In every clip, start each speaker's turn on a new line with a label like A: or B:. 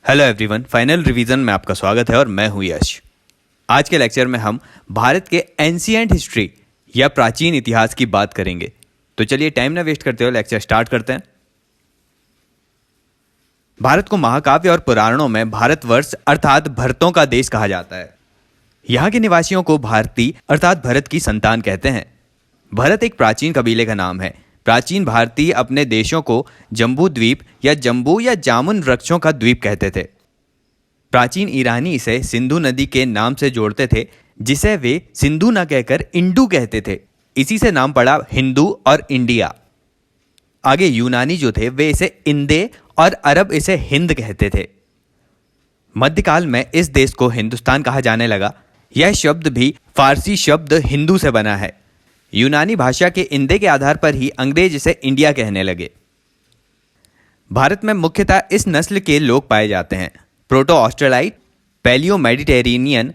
A: Hello everyone, final revision में आपका स्वागत है और मैं हूं यश। आज के लेक्चर में हम भारत के एंशिएंट हिस्ट्री या प्राचीन इतिहास की बात करेंगे। तो चलिए टाइम ना वेस्ट करते हुए लेक्चर स्टार्ट करते हैं। भारत को महाकाव्य और पुराणों में भारतवर्ष अर्थात भरतों का देश कहा जाता है। यहाँ के निवासियों को भारती अर्थात भरत की संतान कहते हैं। भरत एक प्राचीन कबीले का नाम है। प्राचीन भारतीय अपने देशों को जम्बू द्वीप या जम्बू या जामुन वृक्षों का द्वीप कहते थे। प्राचीन ईरानी इसे सिंधु नदी के नाम से जोड़ते थे, जिसे वे सिंधु न कहकर इंडू कहते थे। इसी से नाम पड़ा हिंदू और इंडिया। आगे यूनानी जो थे वे इसे इंदे और अरब इसे हिंद कहते थे। मध्यकाल में इस देश को हिंदुस्तान कहा जाने लगा। यह शब्द भी फारसी शब्द हिंदू से बना है। यूनानी भाषा के इंदे के आधार पर ही अंग्रेज इसे इंडिया कहने लगे। भारत में मुख्यतः इस नस्ल के लोग पाए जाते हैं: प्रोटो ऑस्ट्रेलाइट, पैलियो मेडिटेरेनियन,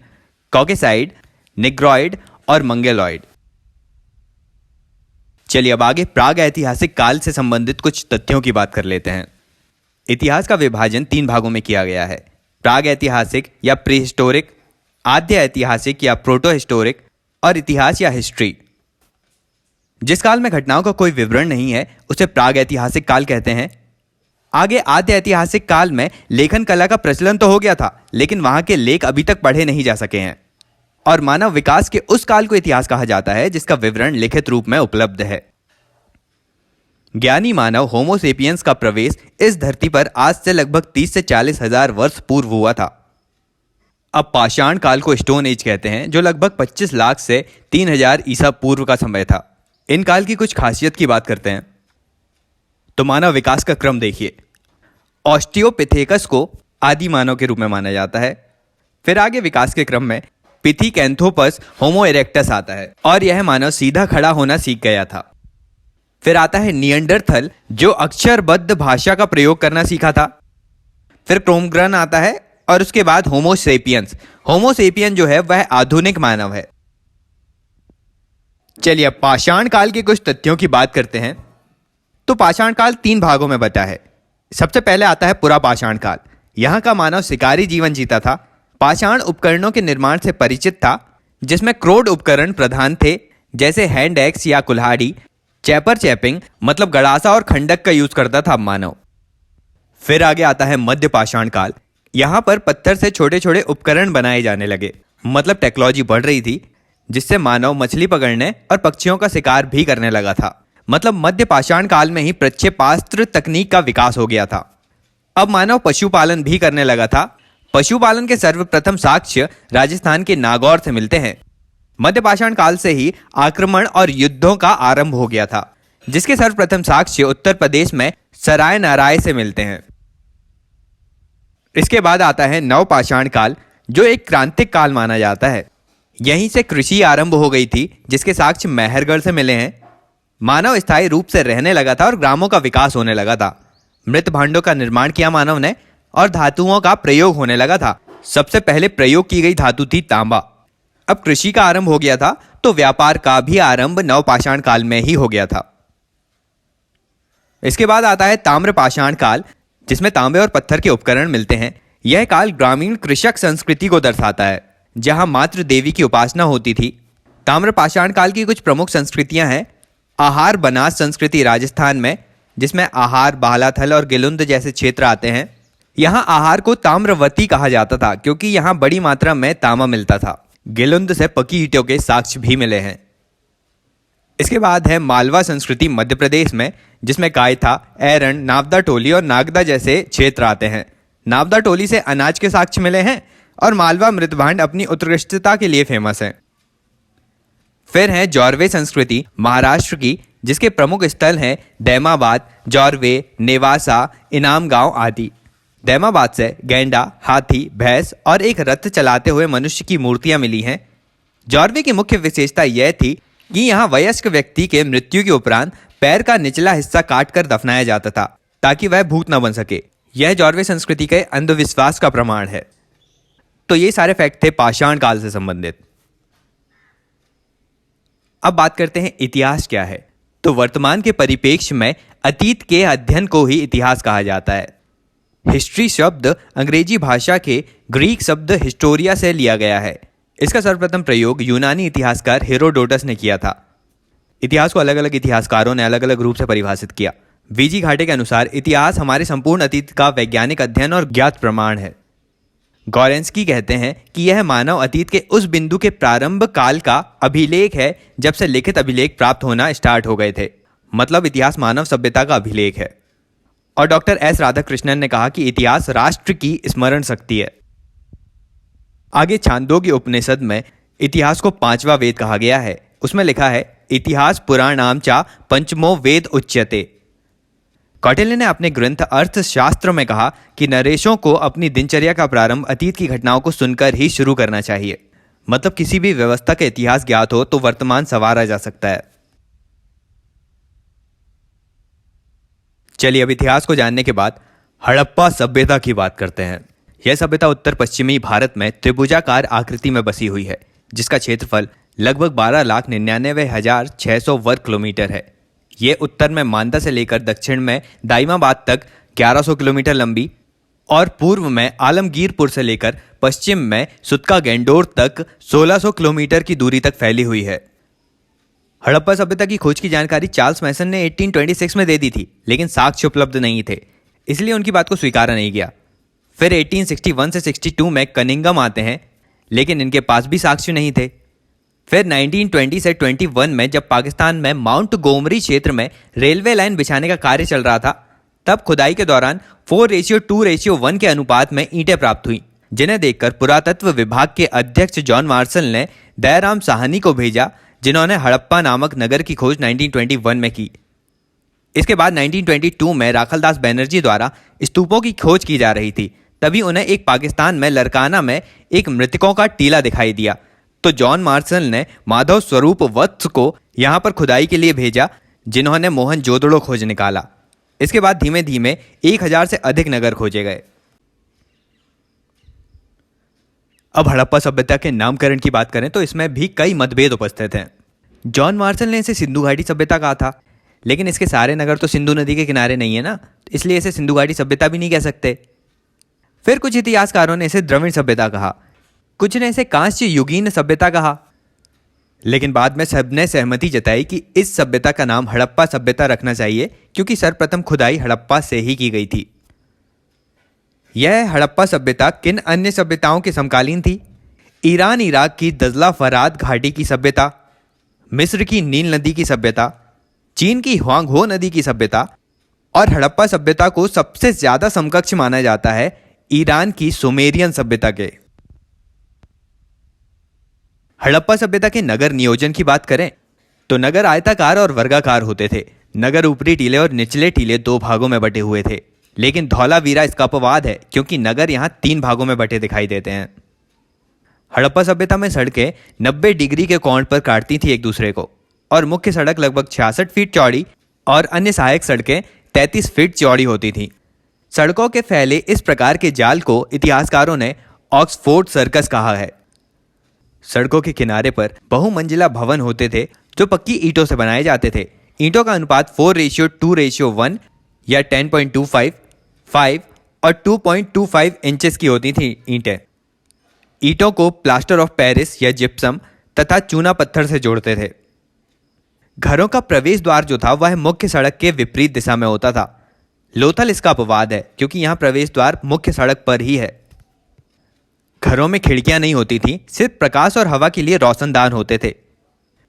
A: कॉकेसाइड, निग्रॉइड और मंगेलॉइड। चलिए अब आगे प्राग ऐतिहासिक काल से संबंधित कुछ तथ्यों की बात कर लेते हैं। इतिहास का विभाजन 3 भागों में किया गया है: प्राग ऐतिहासिक या प्रीहिस्टोरिक, आद्य ऐतिहासिक या प्रोटो हिस्टोरिक और इतिहास या हिस्ट्री। जिस काल में घटनाओं का कोई विवरण नहीं है उसे प्राग ऐतिहासिक काल कहते हैं। आगे आद्य ऐतिहासिक काल में लेखन कला का प्रचलन तो हो गया था, लेकिन वहां के लेख अभी तक पढ़े नहीं जा सके हैं। और मानव विकास के उस काल को इतिहास कहा जाता है जिसका विवरण लिखित रूप में उपलब्ध है। ज्ञानी मानव होमो सेपियंस का प्रवेश इस धरती पर आज से लगभग 30 से 40 हजार वर्ष पूर्व हुआ था। अब पाषाण काल को स्टोन एज कहते हैं, जो लगभग 25 लाख से 3000 ईसा पूर्व का समय था। इन काल की कुछ खासियत की बात करते हैं तो मानव विकास का क्रम देखिए। ऑस्टियोपिथेकस को आदि मानव के रूप में माना जाता है। फिर आगे विकास के क्रम में पिथिकैंथोपस होमो इरेक्टस आता है और यह मानव सीधा खड़ा होना सीख गया था। फिर आता है निएंडरथल, जो अक्षरबद्ध भाषा का प्रयोग करना सीखा था। फिर क्रोमग्रन आता है और उसके बाद होमो सेपियंस। होमो सेपियन जो है वह आधुनिक मानव है। चलिए अब पाषाण काल के कुछ तथ्यों की बात करते हैं। तो पाषाण काल 3 भागों में बटा है। सबसे पहले आता है पुरा पाषाण काल। यहाँ का मानव शिकारी जीवन जीता था। पाषाण उपकरणों के निर्माण से परिचित था, जिसमें क्रोड उपकरण प्रधान थे, जैसे हैंड एक्स या कुल्हाड़ी, चैपर चैपिंग मतलब गड़ासा और खंडक का यूज करता था मानव। फिर आगे आता है मध्य पाषाण काल। यहाँ पर पत्थर से छोटे छोटे उपकरण बनाए जाने लगे, मतलब टेक्नोलॉजी बढ़ रही थी, जिससे मानव मछली पकड़ने और पक्षियों का शिकार भी करने लगा था। मतलब मध्य पाषाण काल में ही प्रक्षेपास्त्र तकनीक का विकास हो गया था। अब मानव पशुपालन भी करने लगा था। पशुपालन के सर्वप्रथम साक्ष्य राजस्थान के नागौर से मिलते हैं। मध्य पाषाण काल से ही आक्रमण और युद्धों का आरंभ हो गया था, जिसके सर्वप्रथम साक्ष्य उत्तर प्रदेश में सराय नाराय से मिलते हैं। इसके बाद आता है नवपाषाण काल, जो एक क्रांतिक काल माना जाता है। यहीं से कृषि आरंभ हो गई थी, जिसके साक्ष्य मेहरगढ़ से मिले हैं। मानव स्थायी रूप से रहने लगा था और ग्रामों का विकास होने लगा था। मृत भांडों का निर्माण किया मानव ने और धातुओं का प्रयोग होने लगा था। सबसे पहले प्रयोग की गई धातु थी तांबा। अब कृषि का आरंभ हो गया था, तो व्यापार का भी आरंभ नवपाषाण काल में ही हो गया था। इसके बाद आता है ताम्रपाषाण काल, जिसमें तांबे और पत्थर के उपकरण मिलते हैं। यह काल ग्रामीण कृषक संस्कृति को दर्शाता है, जहां मातृ देवी की उपासना होती थी। ताम्रपाषाण काल की कुछ प्रमुख संस्कृतियां हैं। आहार बनास संस्कृति राजस्थान में, जिसमें आहार, बालाथल और गिलुंद जैसे क्षेत्र आते हैं। यहाँ आहार को ताम्रवती कहा जाता था, क्योंकि यहाँ बड़ी मात्रा में तांबा मिलता था। गिलुंद से पकी ईंटों के साक्ष्य भी मिले हैं। इसके बाद है मालवा संस्कृति मध्य प्रदेश में, जिसमें कायथा, ऐरण, नावदा टोली और नागदा जैसे क्षेत्र आते हैं। नावदा टोली से अनाज के साक्ष्य मिले हैं और मालवा मृतभांड अपनी उत्कृष्टता के लिए फेमस है। फिर है जौरवे संस्कृति महाराष्ट्र की, जिसके प्रमुख स्थल हैं दैमाबाद, जौरवे, नेवासा, इनाम गांव आदि। दैमाबाद से गैंडा, हाथी, भैंस और एक रथ चलाते हुए मनुष्य की मूर्तियां मिली हैं। जौरवे की मुख्य विशेषता यह थी कि यहाँ वयस्क व्यक्ति के मृत्यु के उपरांत पैर का निचला हिस्सा काटकर दफनाया जाता था, ताकि वह भूत न बन सके। यह जौरवे संस्कृति के अंधविश्वास का प्रमाण है। तो ये सारे फैक्ट थे पाषाण काल से संबंधित। अब बात करते हैं इतिहास क्या है। तो वर्तमान के परिप्रेक्ष्य में अतीत के अध्ययन को ही इतिहास कहा जाता है। हिस्ट्री शब्द अंग्रेजी भाषा के ग्रीक शब्द हिस्टोरिया से लिया गया है। इसका सर्वप्रथम प्रयोग यूनानी इतिहासकार हेरोडोटस ने किया था। इतिहास को अलग अलग इतिहासकारों ने अलग अलग रूप से परिभाषित किया। वीजी घाटे के अनुसार इतिहास हमारे संपूर्ण अतीत का वैज्ञानिक अध्ययन और ज्ञात प्रमाण है। गॉरेंस्की कहते हैं कि यह मानव अतीत के उस बिंदु के प्रारंभ काल का अभिलेख है जब से लिखित अभिलेख प्राप्त होना स्टार्ट हो गए थे। मतलब इतिहास मानव सभ्यता का अभिलेख है। और डॉक्टर एस राधाकृष्णन ने कहा कि इतिहास राष्ट्र की स्मरण शक्ति है। आगे छांदोग्य उपनिषद में इतिहास को पांचवा वेद कहा गया है। उसमें लिखा है, इतिहास पुराणाम चा पंचमो वेद उच्यते। कौटिल्य ने अपने ग्रंथ अर्थशास्त्र में कहा कि नरेशों को अपनी दिनचर्या का प्रारंभ अतीत की घटनाओं को सुनकर ही शुरू करना चाहिए। मतलब किसी भी व्यवस्था का इतिहास ज्ञात हो तो वर्तमान संवारा जा सकता है। चलिए अब इतिहास को जानने के बाद हड़प्पा सभ्यता की बात करते हैं। यह सभ्यता उत्तर पश्चिमी भारत में त्रिभुजाकार आकृति में बसी हुई है, जिसका क्षेत्रफल लगभग 12,99,600 वर्ग किलोमीटर है। ये उत्तर में मांदा से लेकर दक्षिण में दाइमाबाद तक 1100 किलोमीटर लंबी और पूर्व में आलमगीरपुर से लेकर पश्चिम में सुतका गेंडोर तक 1600 किलोमीटर की दूरी तक फैली हुई है। हड़प्पा सभ्यता की खोज की जानकारी चार्ल्स मैसन ने 1826 में दे दी थी, लेकिन साक्ष्य उपलब्ध नहीं थे, इसलिए उनकी बात को स्वीकारा नहीं गया। फिर 1861 से 62 में कनिंगम आते हैं, लेकिन इनके पास भी साक्ष्य नहीं थे। फिर 1920 से 21 में जब पाकिस्तान में माउंट गोमरी क्षेत्र में रेलवे लाइन बिछाने का कार्य चल रहा था, तब खुदाई के दौरान 4:2:1 के अनुपात में ईंटें प्राप्त हुई, जिन्हें देखकर पुरातत्व विभाग के अध्यक्ष जॉन मार्शल ने दयाराम साहनी को भेजा, जिन्होंने हड़प्पा नामक नगर की खोज 1921 में की। इसके बाद 1922 में राखलदास बनर्जी द्वारा स्तूपों की खोज की जा रही थी। तभी उन्हें एक पाकिस्तान में लरकाना में एक मृतकों का टीला दिखाई दिया, तो जॉन मार्शल ने माधव स्वरूप वत्स को यहां पर खुदाई के लिए भेजा, जिन्होंने मोहनजोदड़ो खोज निकाला। इसके बाद धीमे धीमे 1000 से अधिक नगर खोजे गए। अब हड़प्पा सभ्यता के नामकरण की बात करें तो इसमें भी कई मतभेद उपस्थित हैं। जॉन मार्शल ने इसे सिंधु घाटी सभ्यता कहा था, लेकिन इसके सारे नगर तो सिंधु नदी के किनारे नहीं है ना, इसलिए इसे सिंधु घाटी सभ्यता भी नहीं कह सकते। फिर कुछ इतिहासकारों ने इसे द्रविड़ सभ्यता कहा, कुछ ने इसे कांस्य युगीन सभ्यता कहा, लेकिन बाद में सबने सहमति जताई कि इस सभ्यता का नाम हड़प्पा सभ्यता रखना चाहिए, क्योंकि सर्वप्रथम खुदाई हड़प्पा से ही की गई थी। यह हड़प्पा सभ्यता किन अन्य सभ्यताओं के समकालीन थी? ईरान इराक की दजला फरात घाटी की सभ्यता, मिस्र की नील नदी की सभ्यता, चीन की ह्वांगहो नदी की सभ्यता, और हड़प्पा सभ्यता को सबसे ज्यादा समकक्ष माना जाता है ईरान की सुमेरियन सभ्यता के। हड़प्पा सभ्यता के नगर नियोजन की बात करें तो नगर आयताकार और वर्गाकार होते थे। नगर ऊपरी टीले और निचले टीले 2 भागों में बटे हुए थे, लेकिन धौलावीरा इसका अपवाद है, क्योंकि नगर यहां 3 भागों में बटे दिखाई देते हैं। हड़प्पा सभ्यता में सड़कें 90 डिग्री के कोण पर काटती थी एक दूसरे को, और मुख्य सड़क लगभग 66 फीट चौड़ी और अन्य सहायक सड़कें 33 फीट चौड़ी होती थीं। सड़कों के फैले इस प्रकार के जाल को इतिहासकारों ने ऑक्सफोर्ड सर्कस कहा है। सड़कों के किनारे पर बहुमंजिला भवन होते थे, जो पक्की ईंटों से बनाए जाते थे। ईंटों का अनुपात 4:2:1 या 10.25, 5 और 2.25 इंचेस की होती थी ईंटें। ईंटों को प्लास्टर ऑफ पेरिस या जिप्सम तथा चूना पत्थर से जोड़ते थे। घरों का प्रवेश द्वार जो था वह मुख्य सड़क के विपरीत दिशा में होता था। लोथल इसका अपवाद है, क्योंकि यहां प्रवेश द्वार मुख्य सड़क पर ही है। घरों में खिड़कियां नहीं होती थी, सिर्फ प्रकाश और हवा के लिए रोशनदान होते थे।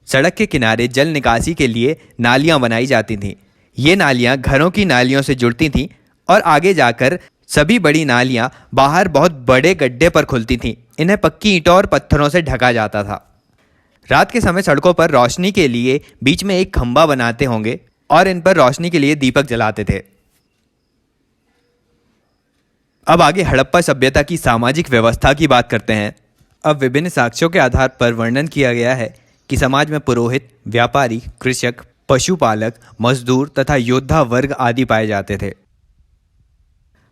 A: सड़क के किनारे जल निकासी के लिए नालियां बनाई जाती थीं। ये नालियां घरों की नालियों से जुड़ती थीं और आगे जाकर सभी बड़ी नालियां बाहर बहुत बड़े गड्ढे पर खुलती थीं। इन्हें पक्की ईंटों और पत्थरों से ढका जाता था। रात के समय सड़कों पर रोशनी के लिए बीच में एक खंभा बनाते होंगे और इन पर रोशनी के लिए दीपक जलाते थे। अब आगे हड़प्पा सभ्यता की सामाजिक व्यवस्था की बात करते हैं। अब विभिन्न साक्ष्यों के आधार पर वर्णन किया गया है कि समाज में पुरोहित, व्यापारी, कृषक, पशुपालक, मजदूर तथा योद्धा वर्ग आदि पाए जाते थे।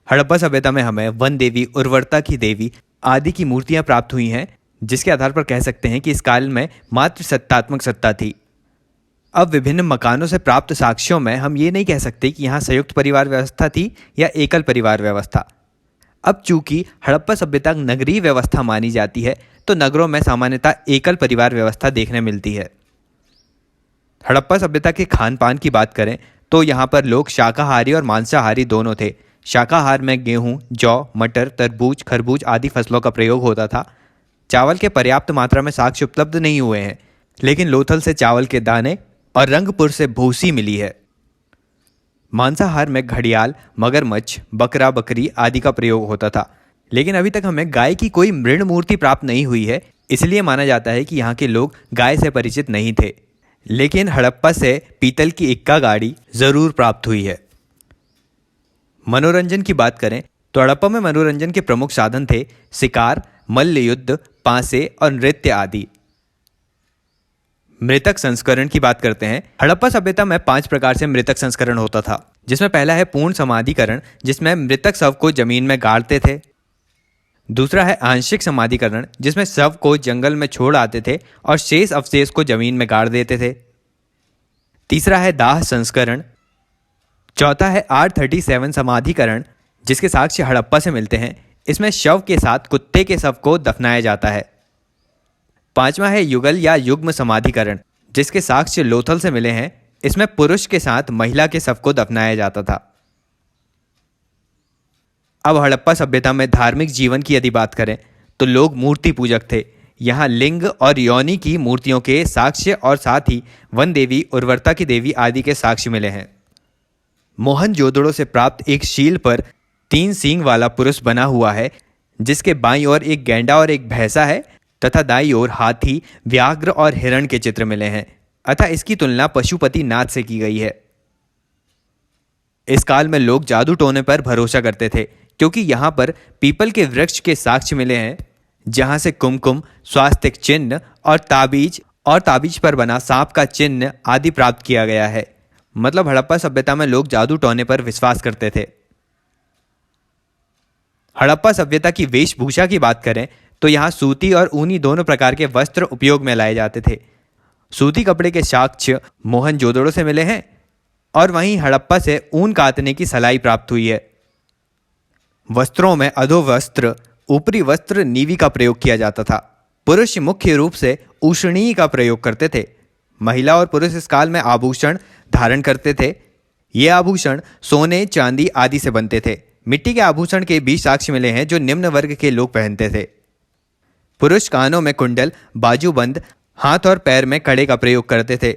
A: हड़प्पा सभ्यता में हमें वन देवी, उर्वरता की देवी आदि की मूर्तियां प्राप्त हुई हैं, जिसके आधार पर कह सकते हैं कि इस काल में मात्र सत्तात्मक सत्ता थी। अब विभिन्न मकानों से प्राप्त साक्ष्यों में हम ये नहीं कह सकते कि यहाँ संयुक्त परिवार व्यवस्था थी या एकल परिवार व्यवस्था। अब चूंकि हड़प्पा सभ्यता नगरीय व्यवस्था मानी जाती है, तो नगरों में सामान्यतः एकल परिवार व्यवस्था देखने मिलती है। हड़प्पा सभ्यता के खान पान की बात करें तो यहाँ पर लोग शाकाहारी और मांसाहारी दोनों थे। शाकाहार में गेहूं, जौ, मटर, तरबूज, खरबूज आदि फसलों का प्रयोग होता था। चावल के पर्याप्त मात्रा में साक्ष्य उपलब्ध नहीं हुए हैं, लेकिन लोथल से चावल के दाने और रंगपुर से भूसी मिली है। मांसाहार में घड़ियाल, मगरमच्छ, बकरा, बकरी आदि का प्रयोग होता था, लेकिन अभी तक हमें गाय की कोई मृण मूर्ति प्राप्त नहीं हुई है, इसलिए माना जाता है कि यहाँ के लोग गाय से परिचित नहीं थे। लेकिन हड़प्पा से पीतल की इक्का गाड़ी जरूर प्राप्त हुई है। मनोरंजन की बात करें तो हड़प्पा में मनोरंजन के प्रमुख साधन थे शिकार, मल्ल युद्ध, पासे और नृत्य आदि। मृतक संस्करण की बात करते हैं। हड़प्पा सभ्यता में 5 प्रकार से मृतक संस्करण होता था, जिसमें पहला है पूर्ण समाधिकरण, जिसमें मृतक शव को जमीन में गाड़ते थे। दूसरा है आंशिक समाधिकरण, जिसमें शव को जंगल में छोड़ आते थे और शेष अवशेष को जमीन में गाड़ देते थे। तीसरा है दाह संस्करण। चौथा है R37 समाधिकरण, जिसके साक्ष्य हड़प्पा से मिलते हैं। इसमें शव के साथ कुत्ते के शव को दफनाया जाता है। पांचवा है युगल या युग्म समाधिकरण, जिसके साक्ष्य लोथल से मिले हैं। इसमें पुरुष के साथ महिला के शव को दफनाया जाता था। अब हड़प्पा सभ्यता में धार्मिक जीवन की यदि बात करें तो लोग मूर्ति पूजक थे। यहाँ लिंग और योनि की मूर्तियों के साक्ष्य और साथ ही वन देवी, उर्वरता की देवी आदि के साक्ष्य मिले हैं। मोहनजोदड़ो से प्राप्त एक शील पर 3 सींग वाला पुरुष बना हुआ है, जिसके बाईं ओर एक गैंडा और एक भैंसा है तथा दाईं ओर हाथी, व्याघ्र और हिरण के चित्र मिले हैं, अतः इसकी तुलना पशुपति नाथ से की गई है। इस काल में लोग जादू टोने पर भरोसा करते थे, क्योंकि यहाँ पर पीपल के वृक्ष के साक्ष्य मिले हैं, जहाँ से कुमकुम, स्वास्तिक चिन्ह और ताबीज पर बना सांप का चिन्ह आदि प्राप्त किया गया है। मतलब हड़प्पा सभ्यता में लोग जादू टोने पर विश्वास करते थे। हड़प्पा सभ्यता की वेशभूषा की बात करें तो यहाँ सूती और ऊनी दोनों प्रकार के वस्त्र उपयोग में लाए जाते थे। सूती कपड़े के साक्ष्य मोहनजोदड़ो से मिले हैं और वहीं हड़प्पा से ऊन कातने की सलाई प्राप्त हुई है। वस्त्रों में अधोवस्त्र, ऊपरी वस्त्र नीवी का प्रयोग किया जाता था। पुरुष मुख्य रूप से उष्णी का प्रयोग करते थे। महिला और पुरुष इस काल में आभूषण धारण करते थे। ये आभूषण सोने, चांदी आदि से बनते थे। मिट्टी के आभूषण के भी साक्ष्य मिले हैं जो निम्न वर्ग के लोग पहनते थे। पुरुष कानों में कुंडल, बाजूबंद, हाथ और पैर में कड़े का प्रयोग करते थे,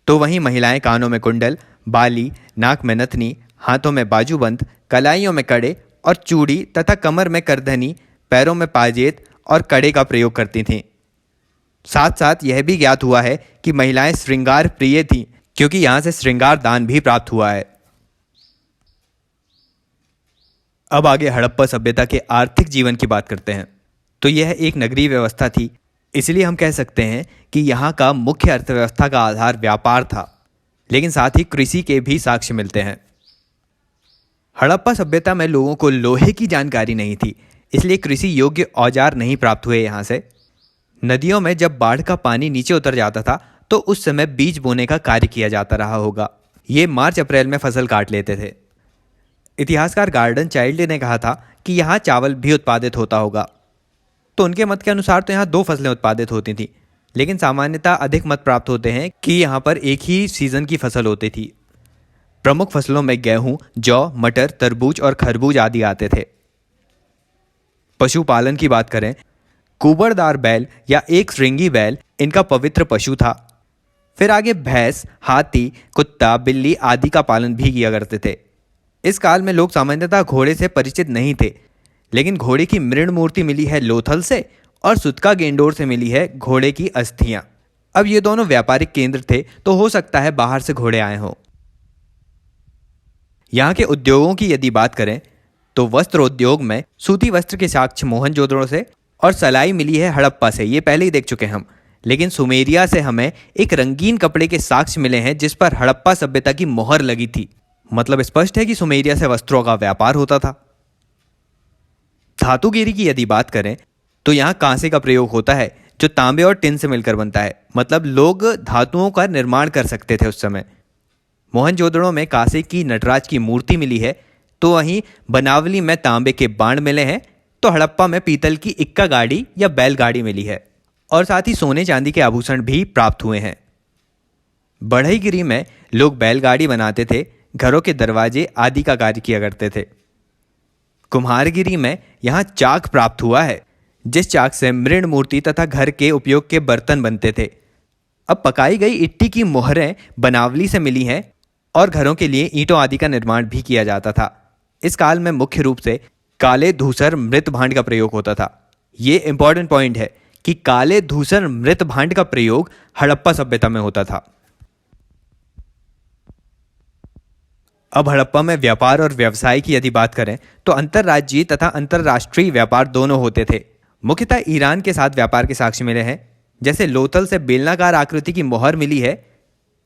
A: तो वहीं महिलाएं कानों में कुंडल, बाली, नाक में नथनी, हाथों में बाजूबंद, कलाइयों में कड़े और चूड़ी तथा कमर में करधनी, पैरों में पाजेत और कड़े का प्रयोग करती थीं। साथ साथ यह भी ज्ञात हुआ है कि महिलाएं श्रृंगार प्रिय थीं, क्योंकि यहाँ से श्रृंगार दान भी प्राप्त हुआ है। अब आगे हड़प्पा सभ्यता के आर्थिक जीवन की बात करते हैं। तो यह एक नगरीय व्यवस्था थी, इसलिए हम कह सकते हैं कि यहाँ का मुख्य अर्थव्यवस्था का आधार व्यापार था, लेकिन साथ ही कृषि के भी साक्ष्य मिलते हैं। हड़प्पा सभ्यता में लोगों को लोहे की जानकारी नहीं थी, इसलिए कृषि योग्य औजार नहीं प्राप्त हुए यहाँ से। नदियों में जब बाढ़ का पानी नीचे उतर जाता था तो उस समय बीज बोने का कार्य किया जाता रहा होगा। ये मार्च अप्रैल में फसल काट लेते थे। इतिहासकार गार्डन चाइल्ड ने कहा था कि यहाँ चावल भी उत्पादित होता होगा, तो उनके मत के अनुसार तो यहाँ 2 फसलें उत्पादित होती थी, लेकिन सामान्यतः अधिक मत प्राप्त होते हैं कि यहाँ पर एक ही सीजन की फसल होती थी। प्रमुख फसलों में गेहूं, जौ, मटर, तरबूज और खरबूज आदि आते थे। पशुपालन की बात करें, कुबड़दार बैल या एक श्रृंगी बैल इनका पवित्र पशु था। फिर आगे भैंस, हाथी, कुत्ता, बिल्ली आदि का पालन भी किया करते थे। इस काल में लोग सामान्यतः घोड़े से परिचित नहीं थे, लेकिन घोड़े की मृण मूर्ति मिली है लोथल से और सुतका गेंडोर से मिली है घोड़े की अस्थियां। अब ये दोनों व्यापारिक केंद्र थे, तो हो सकता है बाहर से घोड़े आए हों। यहाँ के उद्योगों की यदि बात करें तो वस्त्र उद्योग में सूती वस्त्र के साक्ष्य मोहनजोदड़ो से और सलाई मिली है हड़प्पा से, ये पहले ही देख चुके हैं हम। लेकिन सुमेरिया से हमें एक रंगीन कपड़े के साक्ष्य मिले हैं जिस पर हड़प्पा सभ्यता की मोहर लगी थी। मतलब स्पष्ट है कि सुमेरिया से वस्त्रों का व्यापार होता था। धातुगिरी की यदि बात करें तो यहाँ कांसे का प्रयोग होता है, जो तांबे और टिन से मिलकर बनता है। मतलब लोग धातुओं का निर्माण कर सकते थे उस समय। मोहनजोदड़ो में कांसे की नटराज की मूर्ति मिली है, तो वहीं बनावली में तांबे के बाण मिले हैं, तो हड़प्पा में पीतल की इक्का गाड़ी या बैलगाड़ी मिली है और साथ ही सोने चांदी के आभूषण भी प्राप्त हुए हैं। बढ़ईगिरी में लोग बैलगाड़ी बनाते थे, घरों के दरवाजे आदि का कार्य किया करते थे। कुम्हारगिरी में यहाँ चाक प्राप्त हुआ है, जिस चाक से मृण मूर्ति तथा घर के उपयोग के बर्तन बनते थे। अब पकाई गई इट्टी की मोहरें बनावली से मिली हैं और घरों के लिए ईंटों आदि का निर्माण भी किया जाता था। इस काल में मुख्य रूप से काले धूसर मृत भांड का प्रयोग होता था। ये इंपॉर्टेंट पॉइंट है कि काले धूसर मृत भांड का प्रयोग हड़प्पा सभ्यता में होता था। अब हड़प्पा में व्यापार और व्यवसाय की यदि बात करें तो अंतर्राज्यीय तथा अंतर्राष्ट्रीय व्यापार दोनों होते थे। मुख्यतः ईरान के साथ व्यापार के साक्ष्य मिले हैं, जैसे लोथल से बेलनाकार आकृति की मोहर मिली है।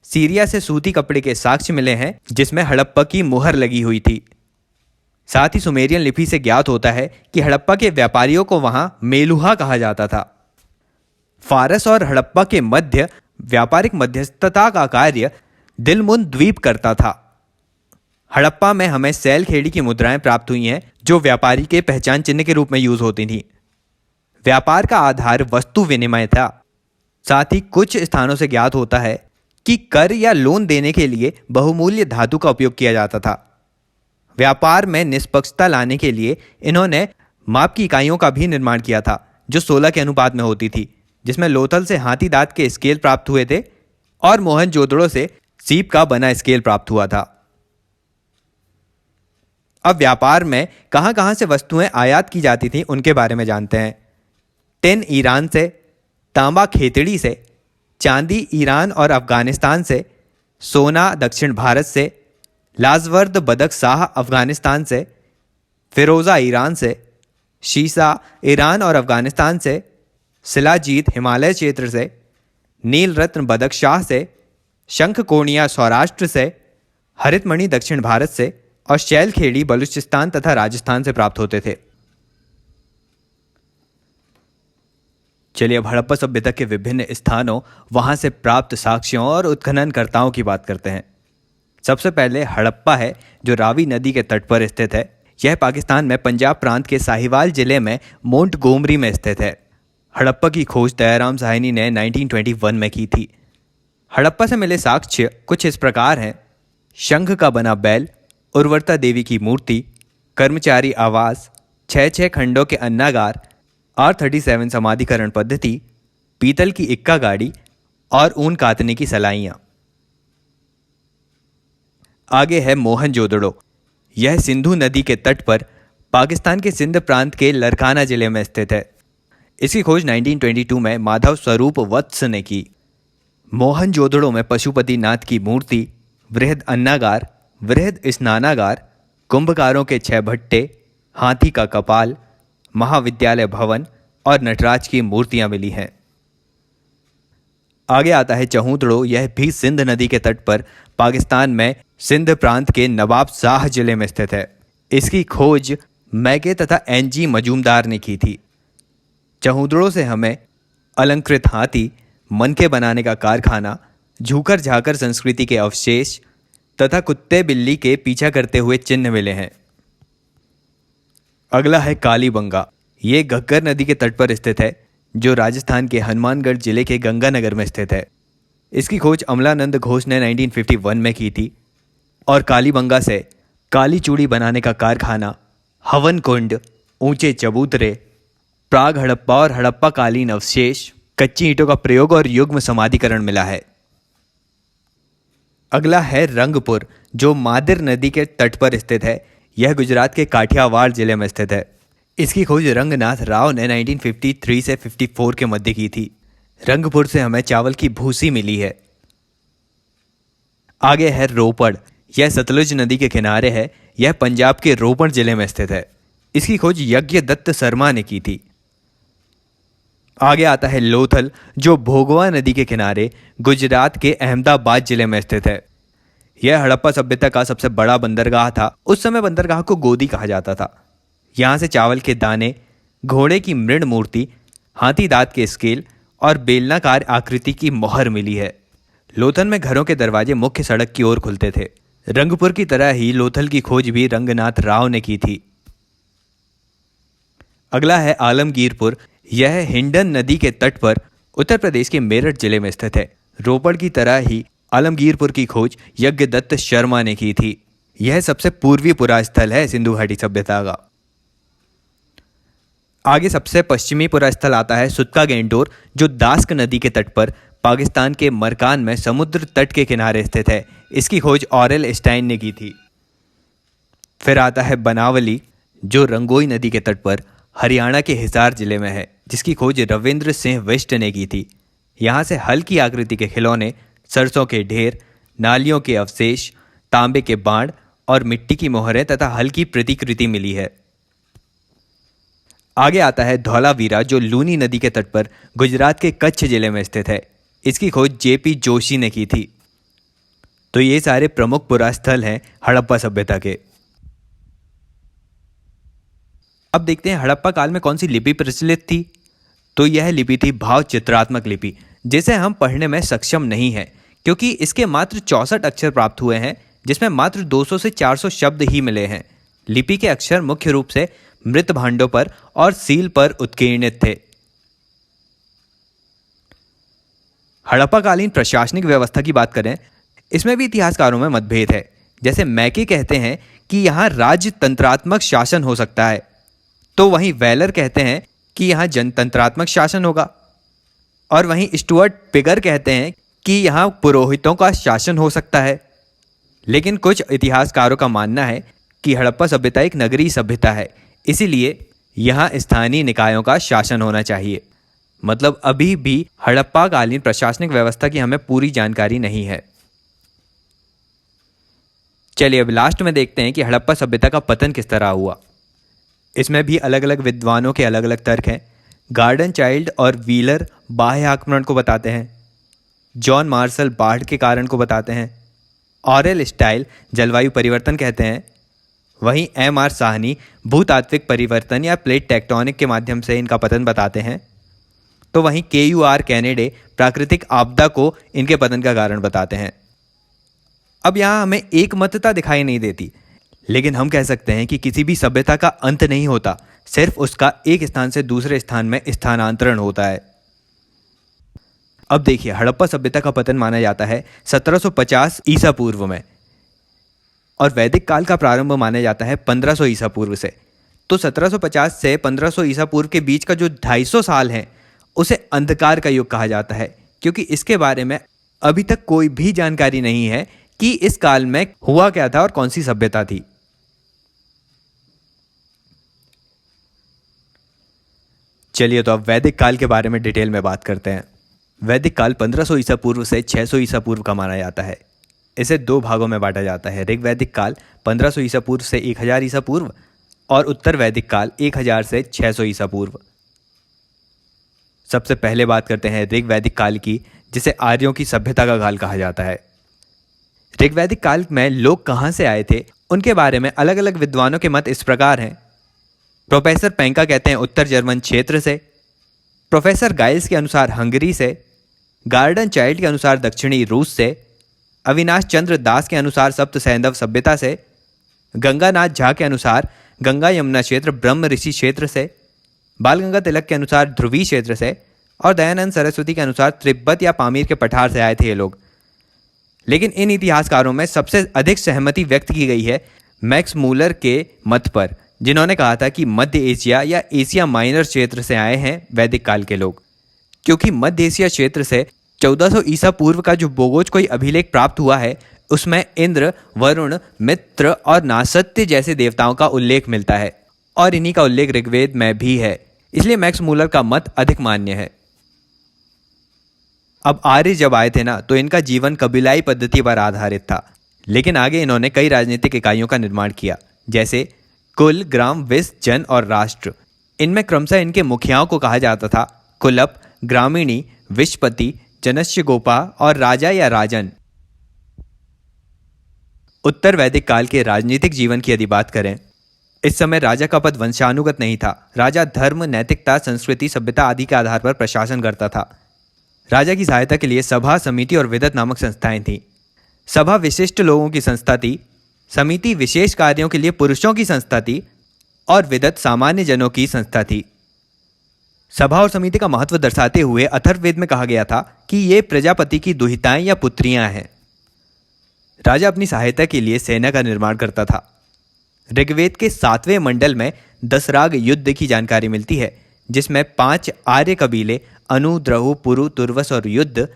A: सीरिया से सूती कपड़े के साक्ष्य मिले हैं जिसमें हड़प्पा की मोहर लगी हुई थी। साथ ही सुमेरियन लिपि से ज्ञात होता है कि हड़प्पा के व्यापारियों को वहां मेलुहा कहा जाता था। फारस और हड़प्पा के मध्य व्यापारिक मध्यस्थता का कार्य दिलमुन द्वीप करता था। हड़प्पा में हमें सैलखेड़ी की मुद्राएं प्राप्त हुई हैं, जो व्यापारी के पहचान चिन्ह के रूप में यूज होती थी। व्यापार का आधार वस्तु विनिमय था। साथ ही कुछ स्थानों से ज्ञात होता है कि कर या लोन देने के लिए बहुमूल्य धातु का उपयोग किया जाता था। व्यापार में निष्पक्षता लाने के लिए इन्होंने माप की इकाइयों का भी निर्माण किया था, जो 16 के अनुपात में होती थी, जिसमें लोथल से हाथी दांत के स्केल प्राप्त हुए थे और मोहनजोदड़ो से सीप का बना स्केल प्राप्त हुआ था। अब व्यापार में कहां कहां से वस्तुएं आयात की जाती थी उनके बारे में जानते हैं। टिन ईरान से, तांबा खेतड़ी से, चांदी ईरान और अफगानिस्तान से, सोना दक्षिण भारत से, लाजवर्द बदक शाह अफगानिस्तान से, फिरोजा ईरान से, शीशा ईरान और अफगानिस्तान से, शिलाजीत हिमालय क्षेत्र से, नील रत्न बदक शाह से, शंख कोणिया सौराष्ट्र से, हरितमणि दक्षिण भारत से और शैलखेड़ी बलूचिस्तान तथा राजस्थान से प्राप्त होते थे। चलिए अब हड़प्पा सभ्यता के विभिन्न स्थानों, वहां से प्राप्त साक्ष्यों और उत्खननकर्ताओं की बात करते हैं। सबसे पहले हड़प्पा है, जो रावी नदी के तट पर स्थित है। यह पाकिस्तान में पंजाब प्रांत के साहिवाल जिले में मोंटगोमरी में स्थित है। हड़प्पा की खोज दयाराम साहनी ने 1921 में की थी। हड़प्पा से मिले साक्ष्य कुछ इस प्रकार हैं: शंख का बना बैल, उर्वरता देवी की मूर्ति, कर्मचारी आवास, 6 खंडों के अन्नागार, R37 समाधिकरण पद्धति, पीतल की इक्का गाड़ी और ऊन कातने की सलाइयां। आगे है मोहनजोदड़ो। यह सिंधु नदी के तट पर पाकिस्तान के सिंध प्रांत के लरकाना जिले में स्थित है। इसकी खोज 1922 में माधव स्वरूप वत्स ने की। मोहनजोदड़ो में पशुपतिनाथ की मूर्ति, वृहद अन्नागार, वृहद स्नानागार, कुंभकारों के 6 भट्टे, हाथी का कपाल, महाविद्यालय भवन और नटराज की मूर्तियां मिली हैं। आगे आता है चहूतड़ो। यह भी सिंध नदी के तट पर पाकिस्तान में सिंध प्रांत के नवाब शाह जिले में स्थित है। इसकी खोज मैके तथा NG मजूमदार ने की थी। चहूतड़ो से हमें अलंकृत हाथी, मनके बनाने का कारखाना, झूकर झाकर संस्कृति के अवशेष तथा कुत्ते बिल्ली के पीछा करते हुए चिन्ह मिले हैं। अगला है कालीबंगा। ये घग्गर नदी के तट पर स्थित है, जो राजस्थान के हनुमानगढ़ जिले के गंगानगर में स्थित है। इसकी खोज अमलानंद घोष ने 1951 में की थी और कालीबंगा से काली चूड़ी बनाने का कारखाना, हवन कुंड, ऊंचे चबूतरे, प्राग हड़प्पा और हड़प्पा कालीन अवशेष, कच्ची ईंटों का प्रयोग और युग्म समाधिकरण मिला है। अगला है रंगपुर, जो मादिर नदी के तट पर स्थित है। यह गुजरात के काठियावाड़ जिले में स्थित है। इसकी खोज रंगनाथ राव ने 1953 से 54 के मध्य की थी। रंगपुर से हमें चावल की भूसी मिली है। आगे है रोपड़। यह सतलुज नदी के किनारे है। यह पंजाब के रोपड़ जिले में स्थित है। इसकी खोज यज्ञ दत्त शर्मा ने की थी। आगे आता है लोथल, जो भोगवा नदी के किनारे गुजरात के अहमदाबाद जिले में स्थित है। यह हड़प्पा सभ्यता का सबसे बड़ा बंदरगाह था। उस समय बंदरगाह को गोदी कहा जाता था। यहाँ से चावल के दाने, घोड़े की मृण मूर्ति, हाथी दांत के स्केल और बेलनाकार आकृति की मोहर मिली है। लोथल में घरों के दरवाजे मुख्य सड़क की ओर खुलते थे। रंगपुर की तरह ही लोथल की खोज भी रंगनाथ राव ने की थी। अगला है आलमगीरपुर। यह हिंडन नदी के तट पर उत्तर प्रदेश के मेरठ जिले में स्थित है। रोपड़ की तरह ही आलमगीरपुर की खोज यज्ञदत्त शर्मा ने की थी। यह सबसे पूर्वी पुरास्थल है सिंधु घाटी सभ्यता का। आगे सबसे पश्चिमी पुरास्थल आता है सुतका गेंडोर, जो दास्क नदी के तट पर पाकिस्तान के मरकान में समुद्र तट के किनारे स्थित है। इसकी खोज ऑरेल स्टाइन ने की थी। फिर आता है बनावली, जो रंगोई नदी के तट पर हरियाणा के हिसार जिले में है, जिसकी खोज रविंद्र सिंह बिष्ट ने की थी। यहाँ से हल्की आकृति के खिलौने, सरसों के ढेर, नालियों के अवशेष, तांबे के बाण और मिट्टी की मोहरें तथा हल्की प्रतिकृति मिली है। आगे आता है धौलावीरा, जो लूनी नदी के तट पर गुजरात के कच्छ जिले में स्थित है। इसकी खोज जेपी जोशी ने की थी। तो ये सारे प्रमुख पुरास्थल हैं हड़प्पा सभ्यता के। अब देखते हैं हड़प्पा काल में कौन सी लिपि प्रचलित थी। तो यह लिपि थी भाव चित्रात्मक लिपि, जिसे हम पढ़ने में सक्षम नहीं हैं, क्योंकि इसके मात्र 64 अक्षर प्राप्त हुए हैं, जिसमें मात्र 200 से 400 शब्द ही मिले हैं। लिपि के अक्षर मुख्य रूप से मृत भांडों पर और सील पर उत्कीर्णित थे। हड़प्पा कालीन प्रशासनिक व्यवस्था की बात करें, इसमें भी इतिहासकारों में मतभेद है। जैसे मैके कहते हैं कि यहाँ राजतंत्रात्मक शासन हो सकता है, तो वहीं वेलर कहते हैं कि यहाँ जनतंत्रात्मक शासन होगा, और वहीं स्टुअर्ट पिगर कहते हैं कि यहाँ पुरोहितों का शासन हो सकता है। लेकिन कुछ इतिहासकारों का मानना है कि हड़प्पा सभ्यता एक नगरीय सभ्यता है, इसीलिए यहाँ स्थानीय निकायों का शासन होना चाहिए। मतलब अभी भी हड़प्पा कालीन प्रशासनिक व्यवस्था की हमें पूरी जानकारी नहीं है। चलिए अब लास्ट में देखते हैं कि हड़प्पा सभ्यता का पतन किस तरह हुआ। इसमें भी अलग अलग विद्वानों के अलग अलग तर्क हैं। गार्डन चाइल्ड और व्हीलर बाह्य आक्रमण को बताते हैं। जॉन मार्शल बाढ़ के कारण को बताते हैं। ऑरेल स्टाइल जलवायु परिवर्तन कहते हैं। वहीं एम.आर. साहनी भूतात्विक परिवर्तन या प्लेट टेक्टोनिक के माध्यम से इनका पतन बताते हैं। तो वहीं के.यू.आर. कैनेडे प्राकृतिक आपदा को इनके पतन का कारण बताते हैं। अब यहाँ हमें एक मतता दिखाई नहीं देती, लेकिन हम कह सकते हैं कि किसी भी सभ्यता का अंत नहीं होता, सिर्फ उसका एक स्थान से दूसरे स्थान में स्थानांतरण होता है। अब देखिए, हड़प्पा सभ्यता का पतन माना जाता है 1750 ईसा पूर्व में, और वैदिक काल का प्रारंभ माना जाता है 1500 ईसा पूर्व से। तो 1750 से 1500 ईसा पूर्व के बीच का जो 250 साल है, उसे अंधकार का युग कहा जाता है, क्योंकि इसके बारे में अभी तक कोई भी जानकारी नहीं है कि इस काल में हुआ क्या था और कौन सी सभ्यता थी। चलिए तो अब वैदिक काल के बारे में डिटेल में बात करते हैं। वैदिक काल 1500 ईसा पूर्व से 600 ईसा पूर्व का माना जाता है। इसे दो भागों में बांटा जाता है। ऋग्वैदिक काल 1500 ईसा पूर्व से 1000 ईसा पूर्व और उत्तर वैदिक काल 1000 से 600 ईसा पूर्व। सबसे पहले बात करते हैं ऋग्वैदिक काल की, जिसे आर्यों की सभ्यता का काल कहा जाता है। ऋग्वैदिक काल में लोग कहाँ से आए थे, उनके बारे में अलग अलग विद्वानों के मत इस प्रकार हैं। प्रोफेसर पेंका कहते हैं उत्तर जर्मन क्षेत्र से, प्रोफेसर गाइल्स के अनुसार हंगरी से, गार्डन चाइल्ड के अनुसार दक्षिणी रूस से, अविनाश चंद्र दास के अनुसार सप्त सैंधव सभ्यता से, गंगानाथ झा के अनुसार गंगा यमुना क्षेत्र ब्रह्म ऋषि क्षेत्र से, बाल गंगा तिलक के अनुसार ध्रुवी क्षेत्र से, और दयानंद सरस्वती के अनुसार तिब्बत या पामीर के पठार से आए थे ये लोग। लेकिन इन इतिहासकारों में सबसे अधिक सहमति व्यक्त की गई है मैक्स मूलर के मत पर, जिन्होंने कहा था कि मध्य एशिया या एशिया माइनर क्षेत्र से आए हैं वैदिक काल के लोग, क्योंकि मध्य एशिया क्षेत्र से 1400 ईसा पूर्व का जो बोगोज कोई अभिलेख प्राप्त हुआ है, उसमें इंद्र, वरुण, मित्र और नासत्य जैसे देवताओं का उल्लेख मिलता है, और इन्हीं का उल्लेख ऋग्वेद में भी है। इसलिए मैक्स मूलर का मत अधिक मान्य है। अब आर्य जब आए थे ना, तो इनका जीवन कबीलाई पद्धति पर आधारित था, लेकिन आगे इन्होंने कई राजनीतिक इकाइयों का निर्माण किया, जैसे कुल, ग्राम, विस, जन और राष्ट्र। इनमें क्रमशः इनके मुखियाओं को कहा जाता था कुलप, ग्रामीणी, विशपति, जनस्य गोपा और राजा या राजन। उत्तर वैदिक काल के राजनीतिक जीवन की यदि बात करें, इस समय राजा का पद वंशानुगत नहीं था। राजा धर्म, नैतिकता, संस्कृति, सभ्यता आदि के आधार पर प्रशासन करता था। राजा की सहायता के लिए सभा, समिति और विदत नामक संस्थाएं थीं। सभा विशिष्ट लोगों की संस्था थी, समिति विशेष कार्यों के लिए पुरुषों की संस्था थी और विदत सामान्य जनों की संस्था थी। सभा और समिति का महत्व दर्शाते हुए अथर्ववेद में कहा गया था कि ये प्रजापति की दुहिताएं या पुत्रियां हैं। राजा अपनी सहायता के लिए सेना का निर्माण करता था। ऋग्वेद के 7वें मंडल में दसराग युद्ध की जानकारी मिलती है, जिसमें 5 आर्य कबीले अनु, द्रहु, पुरु, तुर्वस और युद्ध,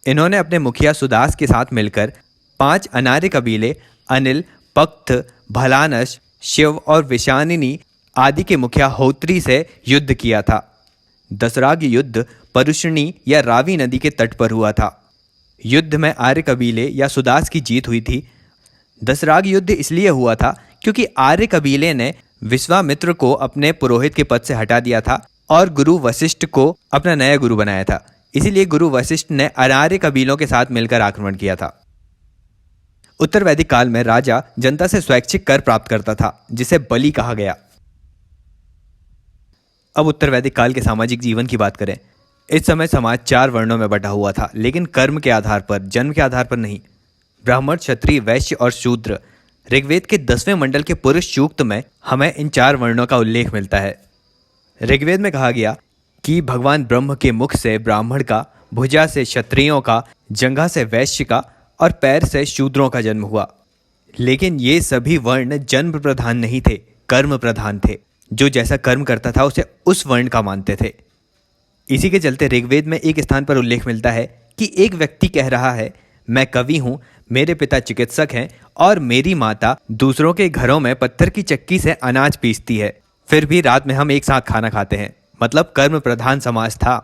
A: इन्होंने अपने मुखिया सुदास के साथ मिलकर 5 अनार्य कबीले अनिल, पक्त, भलानश, शिव और विशानिनी आदि के मुखिया होत्री से युद्ध किया था। दसराग युद्ध परुषणी या रावी नदी के तट पर हुआ था। युद्ध में आर्य कबीले या सुदास की जीत हुई थी। दसराग युद्ध इसलिए हुआ था क्योंकि आर्य कबीले ने विश्वामित्र को अपने पुरोहित के पद से हटा दिया था और गुरु वशिष्ठ को अपना नया गुरु बनाया था। इसीलिए गुरु वशिष्ठ ने अनार्य कबीलों के साथ मिलकर आक्रमण किया था। उत्तर वैदिक काल में राजा जनता से स्वैच्छिक कर प्राप्त करता था, जिसे बलि कहा गया। अब उत्तर वैदिक काल के सामाजिक जीवन की बात करें। इस समय समाज 4 वर्णों में बटा हुआ था, लेकिन कर्म के आधार पर, जन्म के आधार पर नहीं। ब्राह्मण, क्षत्रिय, वैश्य और शूद्र। ऋग्वेद के 10वें मंडल के पुरुष सूक्त में हमें इन 4 वर्णों का उल्लेख मिलता है। ऋग्वेद में कहा गया कि भगवान ब्रह्म के मुख से ब्राह्मण का, भुजा से क्षत्रियों का, जंघा से वैश्य का और पैर से शूद्रों का जन्म हुआ। लेकिन ये सभी वर्ण जन्म प्रधान नहीं थे, कर्म प्रधान थे। जो जैसा कर्म करता था उसे उस वर्ण का मानते थे। इसी के चलते ऋग्वेद में एक स्थान पर उल्लेख मिलता है कि एक व्यक्ति कह रहा है, मैं कवि हूं, मेरे पिता चिकित्सक हैं और मेरी माता दूसरों के घरों में पत्थर की चक्की से अनाज पीसती है, फिर भी रात में हम एक साथ खाना खाते हैं। मतलब कर्म प्रधान समाज था।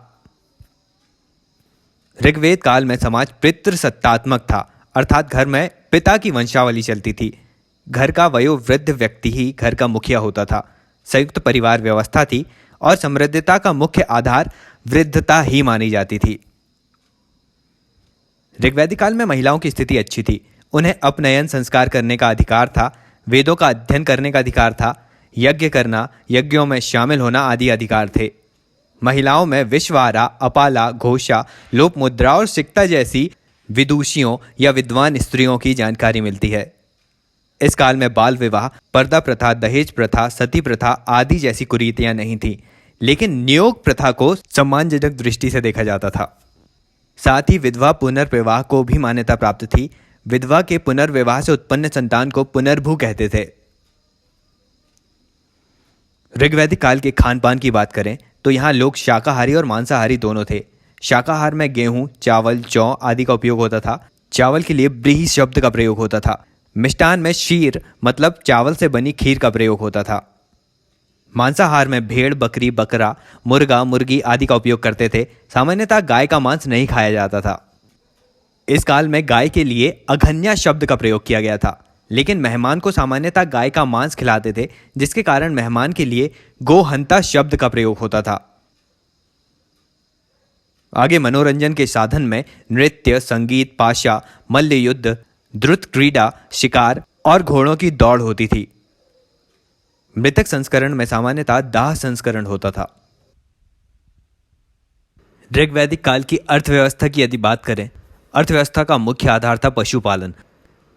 A: ऋग्वेद काल में समाज पितृसत्तात्मक था, अर्थात घर में पिता की वंशावली चलती थी। घर का वयोवृद्ध व्यक्ति ही घर का मुखिया होता था। संयुक्त परिवार व्यवस्था थी और समृद्धता का मुख्य आधार वृद्धता ही मानी जाती थी। ऋग्वैदिक काल में महिलाओं की स्थिति अच्छी थी। उन्हें अपनयन संस्कार करने का अधिकार था, वेदों का अध्ययन करने का अधिकार था, यज्ञ करना, यज्ञों में शामिल होना आदि अधिकार थे। महिलाओं में विश्वारा, अपाला, घोषा, लोपमुद्रा और सिक्ता जैसी विदुषियों या विद्वान स्त्रियों की जानकारी मिलती है। इस काल में बाल विवाह, पर्दा प्रथा, दहेज प्रथा, सती प्रथा आदि जैसी कुरीतियां नहीं थी, लेकिन नियोग प्रथा को सम्मानजनक दृष्टि से देखा जाता था। साथ ही विधवा पुनर्विवाह को भी मान्यता प्राप्त थी। विधवा के पुनर्विवाह से उत्पन्न संतान को पुनर्भू कहते थे। ऋग्वैदिक काल के खान पान की बात करें तो यहाँ लोग शाकाहारी और मांसाहारी दोनों थे। शाकाहार में गेहूं, चावल, जौ आदि का उपयोग होता था। चावल के लिए ब्रीही शब्द का प्रयोग होता था। मिष्टान में शीर मतलब चावल से बनी खीर का प्रयोग होता था। मांसाहार में भेड़, बकरी, बकरा, मुर्गा, मुर्गी आदि का उपयोग करते थे। सामान्यतः गाय का मांस नहीं खाया जाता था। इस काल में गाय के लिए अघन्या शब्द का प्रयोग किया गया था, लेकिन मेहमान को सामान्यतः गाय का मांस खिलाते थे, जिसके कारण मेहमान के लिए गोहंता शब्द का प्रयोग होता था। आगे मनोरंजन के साधन में नृत्य, संगीत, पाशा, मल्ल युद्ध, द्रुत क्रीड़ा, शिकार और घोड़ों की दौड़ होती थी। मृतक संस्करण में सामान्यतः दाह संस्करण होता था। ऋग्वैदिक काल की अर्थव्यवस्था की यदि बात करें, अर्थव्यवस्था का मुख्य आधार था पशुपालन।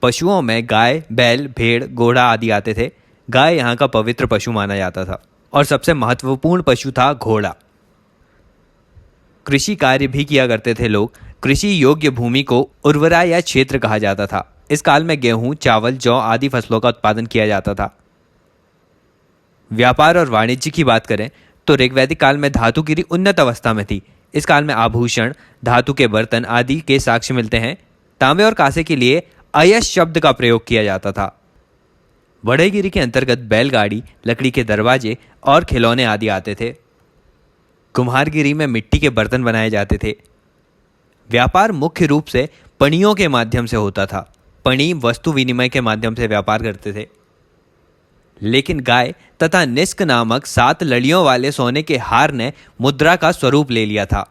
A: पशुओं में गाय, बैल, भेड़, घोड़ा आदि आते थे। गाय यहाँ का पवित्र पशु माना जाता था और सबसे महत्वपूर्ण पशु था घोड़ा। कृषि कार्य भी किया करते थे लोग। कृषि योग्य भूमि को उर्वरा या क्षेत्र कहा जाता था। इस काल में गेहूं, चावल, जौ आदि फसलों का उत्पादन किया जाता था। व्यापार और वाणिज्य की बात करें तो ऋग्वैदिक काल में धातुगिरी उन्नत अवस्था में थी। इस काल में आभूषण, धातु के बर्तन आदि के साक्ष्य मिलते हैं। तांबे और कांसे के लिए अयश शब्द का प्रयोग किया जाता था। बढ़ईगिरी के अंतर्गत बैलगाड़ी, लकड़ी के दरवाजे और खिलौने आदि आते थे। कुम्हारगिरी में मिट्टी के बर्तन बनाए जाते थे। व्यापार मुख्य रूप से पणियों के माध्यम से होता था। पणी वस्तु विनिमय के माध्यम से व्यापार करते थे। लेकिन गाय तथा निष्क नामक 7 लड़ियों वाले सोने के हार ने मुद्रा का स्वरूप ले लिया था।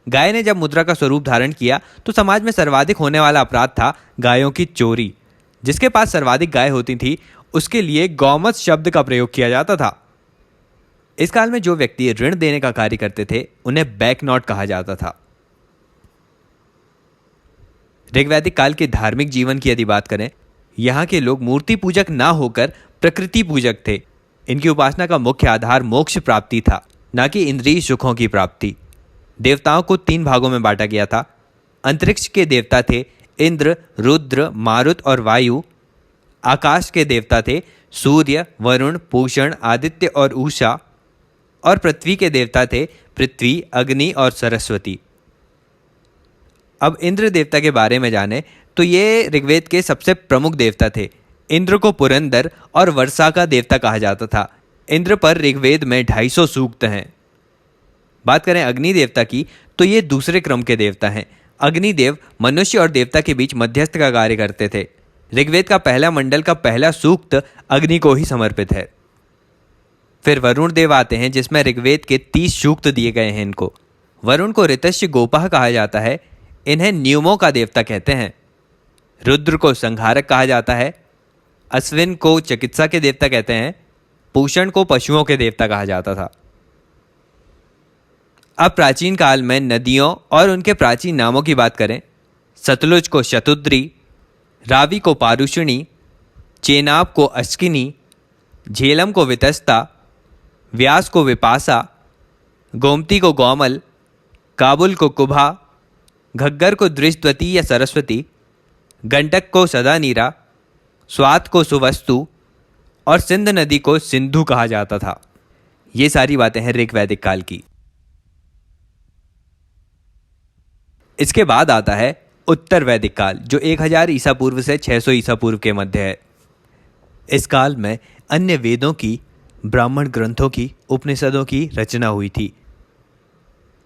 A: गाय ने जब मुद्रा का स्वरूप धारण किया तो समाज में सर्वाधिक होने वाला अपराध था गायों की चोरी। जिसके पास सर्वाधिक गाय होती थी उसके लिए गौमत शब्द का प्रयोग किया जाता था। इस काल में जो व्यक्ति ऋण देने का कार्य करते थे उन्हें बैंक नोट कहा जाता था। ऋग्वैदिक काल के धार्मिक जीवन की यदि बात करें, यहाँ के लोग मूर्ति पूजक ना होकर प्रकृति पूजक थे। इनकी उपासना का मुख्य आधार मोक्ष प्राप्ति था, न कि इंद्रिय सुखों की प्राप्ति। देवताओं को 3 भागों में बांटा गया था। अंतरिक्ष के देवता थे इंद्र, रुद्र, मारुत और वायु। आकाश के देवता थे सूर्य, वरुण, पूषण, आदित्य और उषा। और पृथ्वी के देवता थे पृथ्वी, अग्नि और सरस्वती। अब इंद्र देवता के बारे में जाने तो ये ऋग्वेद के सबसे प्रमुख देवता थे। इंद्र को पुरंदर और वर्षा का देवता कहा जाता था। इंद्र पर ऋग्वेद में 250 सूक्त हैं। बात करें अग्नि देवता की तो ये दूसरे क्रम के देवता हैं। अग्निदेव मनुष्य और देवता के बीच मध्यस्थ का कार्य करते थे। ऋग्वेद का पहला मंडल का पहला सूक्त अग्नि को ही समर्पित है। फिर वरुण देव आते हैं, जिसमें ऋग्वेद के 30 सूक्त दिए गए हैं इनको। वरुण को ऋतस्य गोपाह कहा जाता है। इन्हें नियमों का देवता कहते हैं। रुद्र को संहारक कहा जाता है। अश्विन को चिकित्सा के देवता कहते हैं। पूषण को पशुओं के देवता कहा जाता था। अब प्राचीन काल में नदियों और उनके प्राचीन नामों की बात करें, सतलुज को शतुद्री, रावी को पारुषणी, चेनाब को अश्किनी, झेलम को वितस्ता, व्यास को विपासा, गोमती को गौमल, काबुल को कुभा, घग्गर को दृष्टवती या सरस्वती, गंडक को सदानीरा, स्वात को सुवस्तु और सिंध नदी को सिंधु कहा जाता था। ये सारी बातें हैं ऋग्वैदिक काल की। इसके बाद आता है उत्तर वैदिक काल, जो 1000 ईसा पूर्व से 600 ईसा पूर्व के मध्य है। इस काल में अन्य वेदों की, ब्राह्मण ग्रंथों की, उपनिषदों की रचना हुई थी।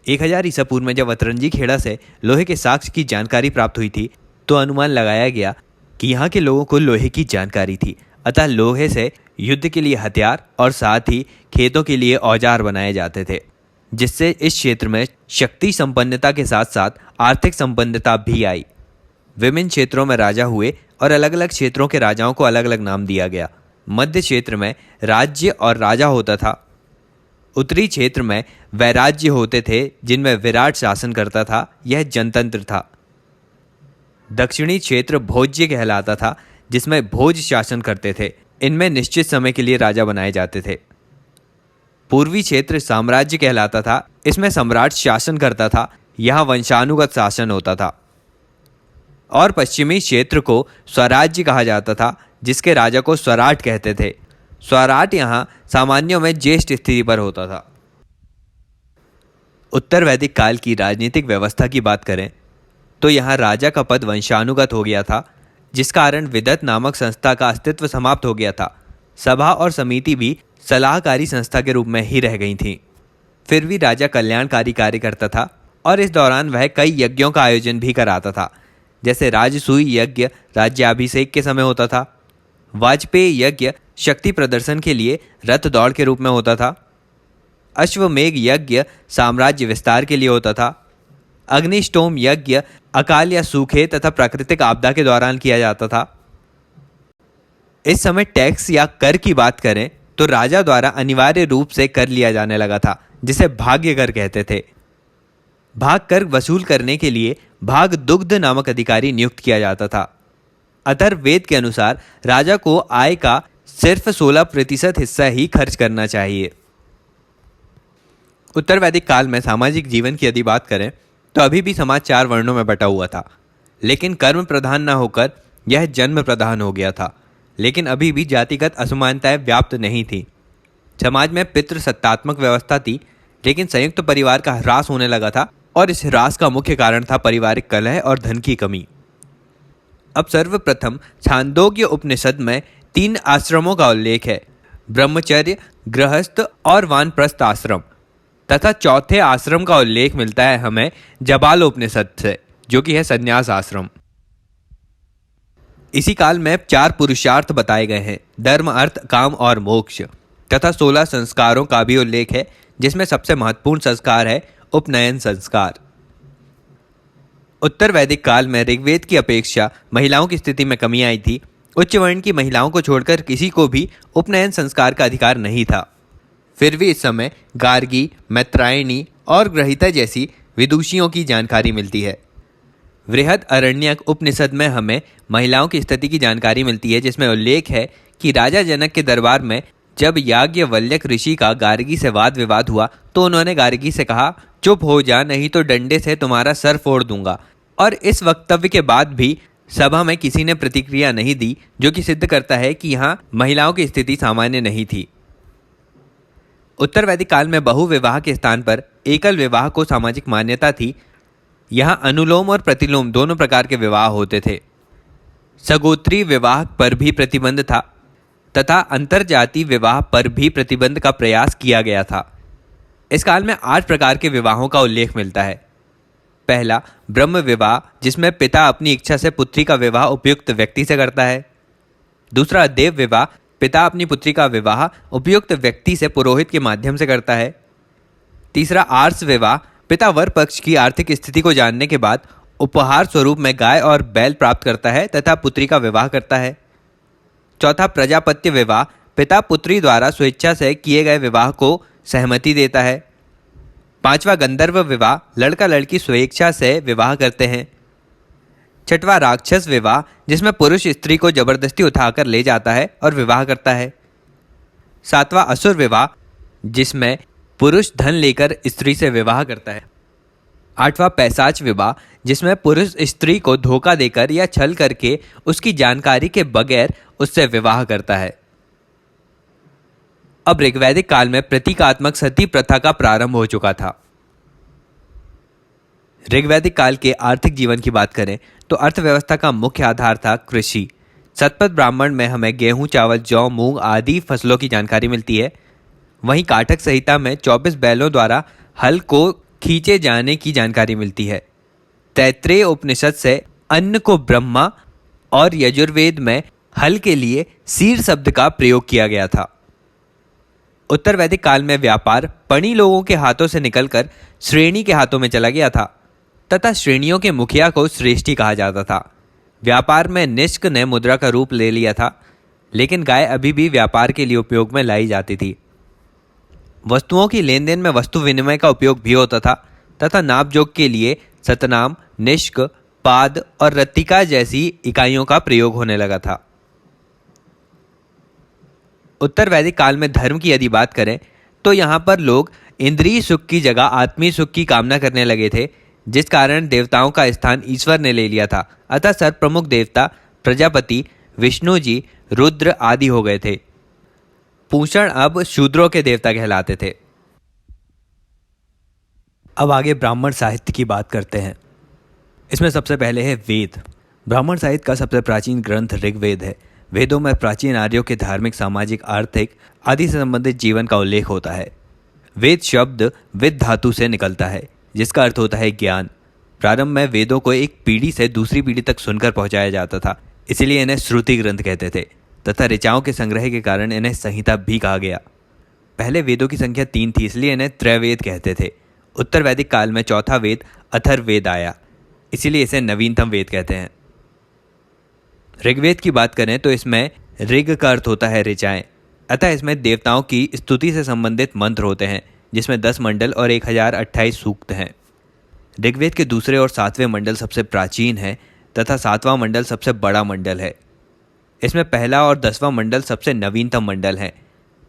A: 1000 ईसा पूर्व में जब अतरंजी खेड़ा से लोहे के साक्ष्य की जानकारी प्राप्त हुई थी तो अनुमान लगाया गया कि यहाँ के लोगों को लोहे की जानकारी थी। अतः लोहे से युद्ध के लिए हथियार और साथ ही खेतों के लिए औजार बनाए जाते थे, जिससे इस क्षेत्र में शक्ति संपन्नता के साथ साथ आर्थिक संपन्नता भी आई। विभिन्न क्षेत्रों में राजा हुए और अलग अलग क्षेत्रों के राजाओं को अलग अलग नाम दिया गया। मध्य क्षेत्र में राज्य और राजा होता था। उत्तरी क्षेत्र में वैराज्य होते थे, जिनमें विराट शासन करता था, यह जनतंत्र था। दक्षिणी क्षेत्र भोज्य कहलाता था, जिसमें भोज शासन करते थे। इनमें निश्चित समय के लिए राजा बनाए जाते थे। पूर्वी क्षेत्र साम्राज्य कहलाता था। इसमें सम्राट शासन करता था, यहाँ वंशानुगत शासन होता था। और पश्चिमी क्षेत्र को स्वराज्य कहा जाता था, जिसके राजा को स्वराट कहते थे। स्वराट यहाँ सामान्यों में ज्येष्ठ स्थिति पर होता था। उत्तर वैदिक काल की राजनीतिक व्यवस्था की बात करें तो यहाँ राजा का पद वंशानुगत हो गया था, जिस कारण विदत नामक संस्था का अस्तित्व समाप्त हो गया था। सभा और समिति भी सलाहकारी संस्था के रूप में ही रह गई थी। फिर भी राजा कल्याणकारी कार्य करता था और इस दौरान वह कई यज्ञों का आयोजन भी कराता था। जैसे राजसूय यज्ञ राज्याभिषेक के समय होता था। वाजपेयी यज्ञ शक्ति प्रदर्शन के लिए रथ दौड़ के रूप में होता था। अश्वमेघ यज्ञ साम्राज्य विस्तार के लिए होता था। अग्निष्टोम यज्ञ अकाल या सूखे तथा प्राकृतिक आपदा के दौरान किया जाता था। इस समय टैक्स या कर की बात करें तो राजा द्वारा अनिवार्य रूप से कर लिया जाने लगा था, जिसे भाग्य कर कहते थे। भाग कर वसूल करने के लिए भाग दुग्ध नामक अधिकारी नियुक्त किया जाता था। अथर्ववेद के अनुसार राजा को आय का सिर्फ 16% हिस्सा ही खर्च करना चाहिए। उत्तर वैदिक काल में सामाजिक जीवन की यदि बात करें तो अभी भी समाज 4 वर्णों में बटा हुआ था, लेकिन कर्म प्रधान न होकर यह जन्म प्रधान हो गया था। लेकिन अभी भी जातिगत असमानताएं व्याप्त नहीं थी। समाज में पितृसत्तात्मक व्यवस्था थी, लेकिन संयुक्त परिवार का ह्रास होने लगा था और इस ह्रास का मुख्य कारण था पारिवारिक कलह और धन की कमी। अब सर्वप्रथम छांदोग्य उपनिषद में 3 आश्रमों का उल्लेख है, ब्रह्मचर्य, गृहस्थ और वानप्रस्थ आश्रम, तथा चौथे आश्रम का उल्लेख मिलता है हमें जबालोपनिषद से, जो कि है संन्यास आश्रम। इसी काल में 4 पुरुषार्थ बताए गए हैं, धर्म, अर्थ, काम और मोक्ष, तथा 16 संस्कारों का भी उल्लेख है, जिसमें सबसे महत्वपूर्ण संस्कार है उपनयन संस्कार। उत्तर वैदिक काल में ऋग्वेद की अपेक्षा महिलाओं की स्थिति में कमी आई थी। उच्च वर्ण की महिलाओं को छोड़कर किसी को भी उपनयन संस्कार का अधिकार नहीं था। फिर भी इस समय गार्गी, मैत्रायणी और ग्रहिता जैसी विदुषियों की जानकारी मिलती है। वृहद अरण्यक उपनिषद में हमें महिलाओं की स्थिति की जानकारी मिलती है, जिसमें उल्लेख है कि राजा जनक के दरबार में जब याज्ञवल्क्य ऋषि का गार्गी से वाद विवाद हुआ तो उन्होंने गार्गी से कहा, चुप हो जा, नहीं तो डंडे से तुम्हारा सर फोड़ दूंगा। और इस वक्तव्य के बाद भी सभा में किसी ने प्रतिक्रिया नहीं दी, जो कि सिद्ध करता है कि यहाँ महिलाओं की स्थिति सामान्य नहीं थी। उत्तर वैदिक काल में बहुविवाह के स्थान पर एकल विवाह को सामाजिक मान्यता थी। यहाँ अनुलोम और प्रतिलोम दोनों प्रकार के विवाह होते थे। सगोत्री विवाह पर भी प्रतिबंध था तथा अंतरजातीय विवाह पर भी प्रतिबंध का प्रयास किया गया था। इस काल में 8 प्रकार के विवाहों का उल्लेख मिलता है। पहला, ब्रह्म विवाह, जिसमें पिता अपनी इच्छा से पुत्री का विवाह उपयुक्त व्यक्ति से करता है। दूसरा, देव विवाह, पिता अपनी पुत्री का विवाह उपयुक्त व्यक्ति से पुरोहित के माध्यम से करता है। तीसरा, आर्ष विवाह, पिता वर पक्ष की आर्थिक स्थिति को जानने के बाद उपहार स्वरूप में गाय और बैल प्राप्त करता है तथा पुत्री का विवाह करता है। चौथा, प्रजापत्य विवाह, पिता पुत्री द्वारा स्वेच्छा से किए गए विवाह को सहमति देता है। पांचवा, गंधर्व विवाह, लड़का लड़की स्वेच्छा से विवाह करते हैं। छठवां, राक्षस विवाह, जिसमें पुरुष स्त्री को जबरदस्ती उठाकर ले जाता है और विवाह करता है। सातवां, असुर विवाह, जिसमें पुरुष धन लेकर स्त्री से विवाह करता है। आठवां, पैशाच विवाह, जिसमें पुरुष स्त्री को धोखा देकर या छल करके उसकी जानकारी के बगैर उससे विवाह करता है। अब ऋग्वैदिक काल में प्रतीकात्मक सती प्रथा का प्रारंभ हो चुका था। ऋग्वैदिक काल के आर्थिक जीवन की बात करें तो अर्थव्यवस्था का मुख्य आधार था कृषि। शतपथ ब्राह्मण में हमें गेहूं, चावल, जौ, मूंग आदि फसलों की जानकारी मिलती है। वहीं काठक संहिता में 24 बैलों द्वारा हल को खींचे जाने की जानकारी मिलती है। तैत्रेय उपनिषद से अन्न को ब्रह्मा और यजुर्वेद में हल के लिए सीर शब्द का प्रयोग किया गया था। उत्तर वैदिक काल में व्यापार पणी लोगों के हाथों से निकलकर श्रेणी के हाथों में चला गया था तथा श्रेणियों के मुखिया को श्रेष्ठी कहा जाता था। व्यापार में निष्क ने मुद्रा का रूप ले लिया था, लेकिन गाय अभी भी व्यापार के लिए उपयोग में लाई जाती थी। वस्तुओं की लेन देन में वस्तु विनिमय का उपयोग भी होता था तथा नाप जोग के लिए सतनाम, निष्क, पाद और रत्तिका जैसी इकाइयों का प्रयोग होने लगा था। उत्तर वैदिक काल में धर्म की यदि बात करें तो यहाँ पर लोग इंद्रिय सुख की जगह आत्मीय सुख की कामना करने लगे थे, जिस कारण देवताओं का स्थान ईश्वर ने ले लिया था। अतः सर्वप्रमुख देवता प्रजापति, विष्णु जी, रुद्र आदि हो गए थे। पूषण अब शूद्रों के देवता कहलाते थे। अब आगे ब्राह्मण साहित्य की बात करते हैं। इसमें सबसे पहले है वेद। ब्राह्मण साहित्य का सबसे प्राचीन ग्रंथ ऋग्वेद है। वेदों में प्राचीन आर्यों के धार्मिक, सामाजिक, आर्थिक आदि से संबंधित जीवन का उल्लेख होता है। वेद शब्द विद धातु से निकलता है, जिसका अर्थ होता है ज्ञान। प्रारंभ में वेदों को एक पीढ़ी से दूसरी पीढ़ी तक सुनकर पहुंचाया जाता था, इसलिए इन्हें श्रुति ग्रंथ कहते थे तथा ऋचाओं के संग्रह के कारण इन्हें संहिता भी कहा गया। पहले वेदों की संख्या 3 थी, इसलिए इन्हें त्रैवेद कहते थे। उत्तर वैदिक काल में चौथा वेद अथर्ववेद आया, इसीलिए इसे नवीनतम वेद कहते हैं। ऋग्वेद की बात करें तो इसमें ऋग का अर्थ होता है ऋचाएं, अतः इसमें देवताओं की स्तुति से संबंधित मंत्र होते हैं, जिसमें 10 मंडल और 1028 सूक्त हैं। ऋग्वेद के दूसरे और 7वें मंडल सबसे प्राचीन है तथा 7वां मंडल सबसे बड़ा मंडल है। इसमें पहला और 10वां मंडल सबसे नवीनतम मंडल हैं।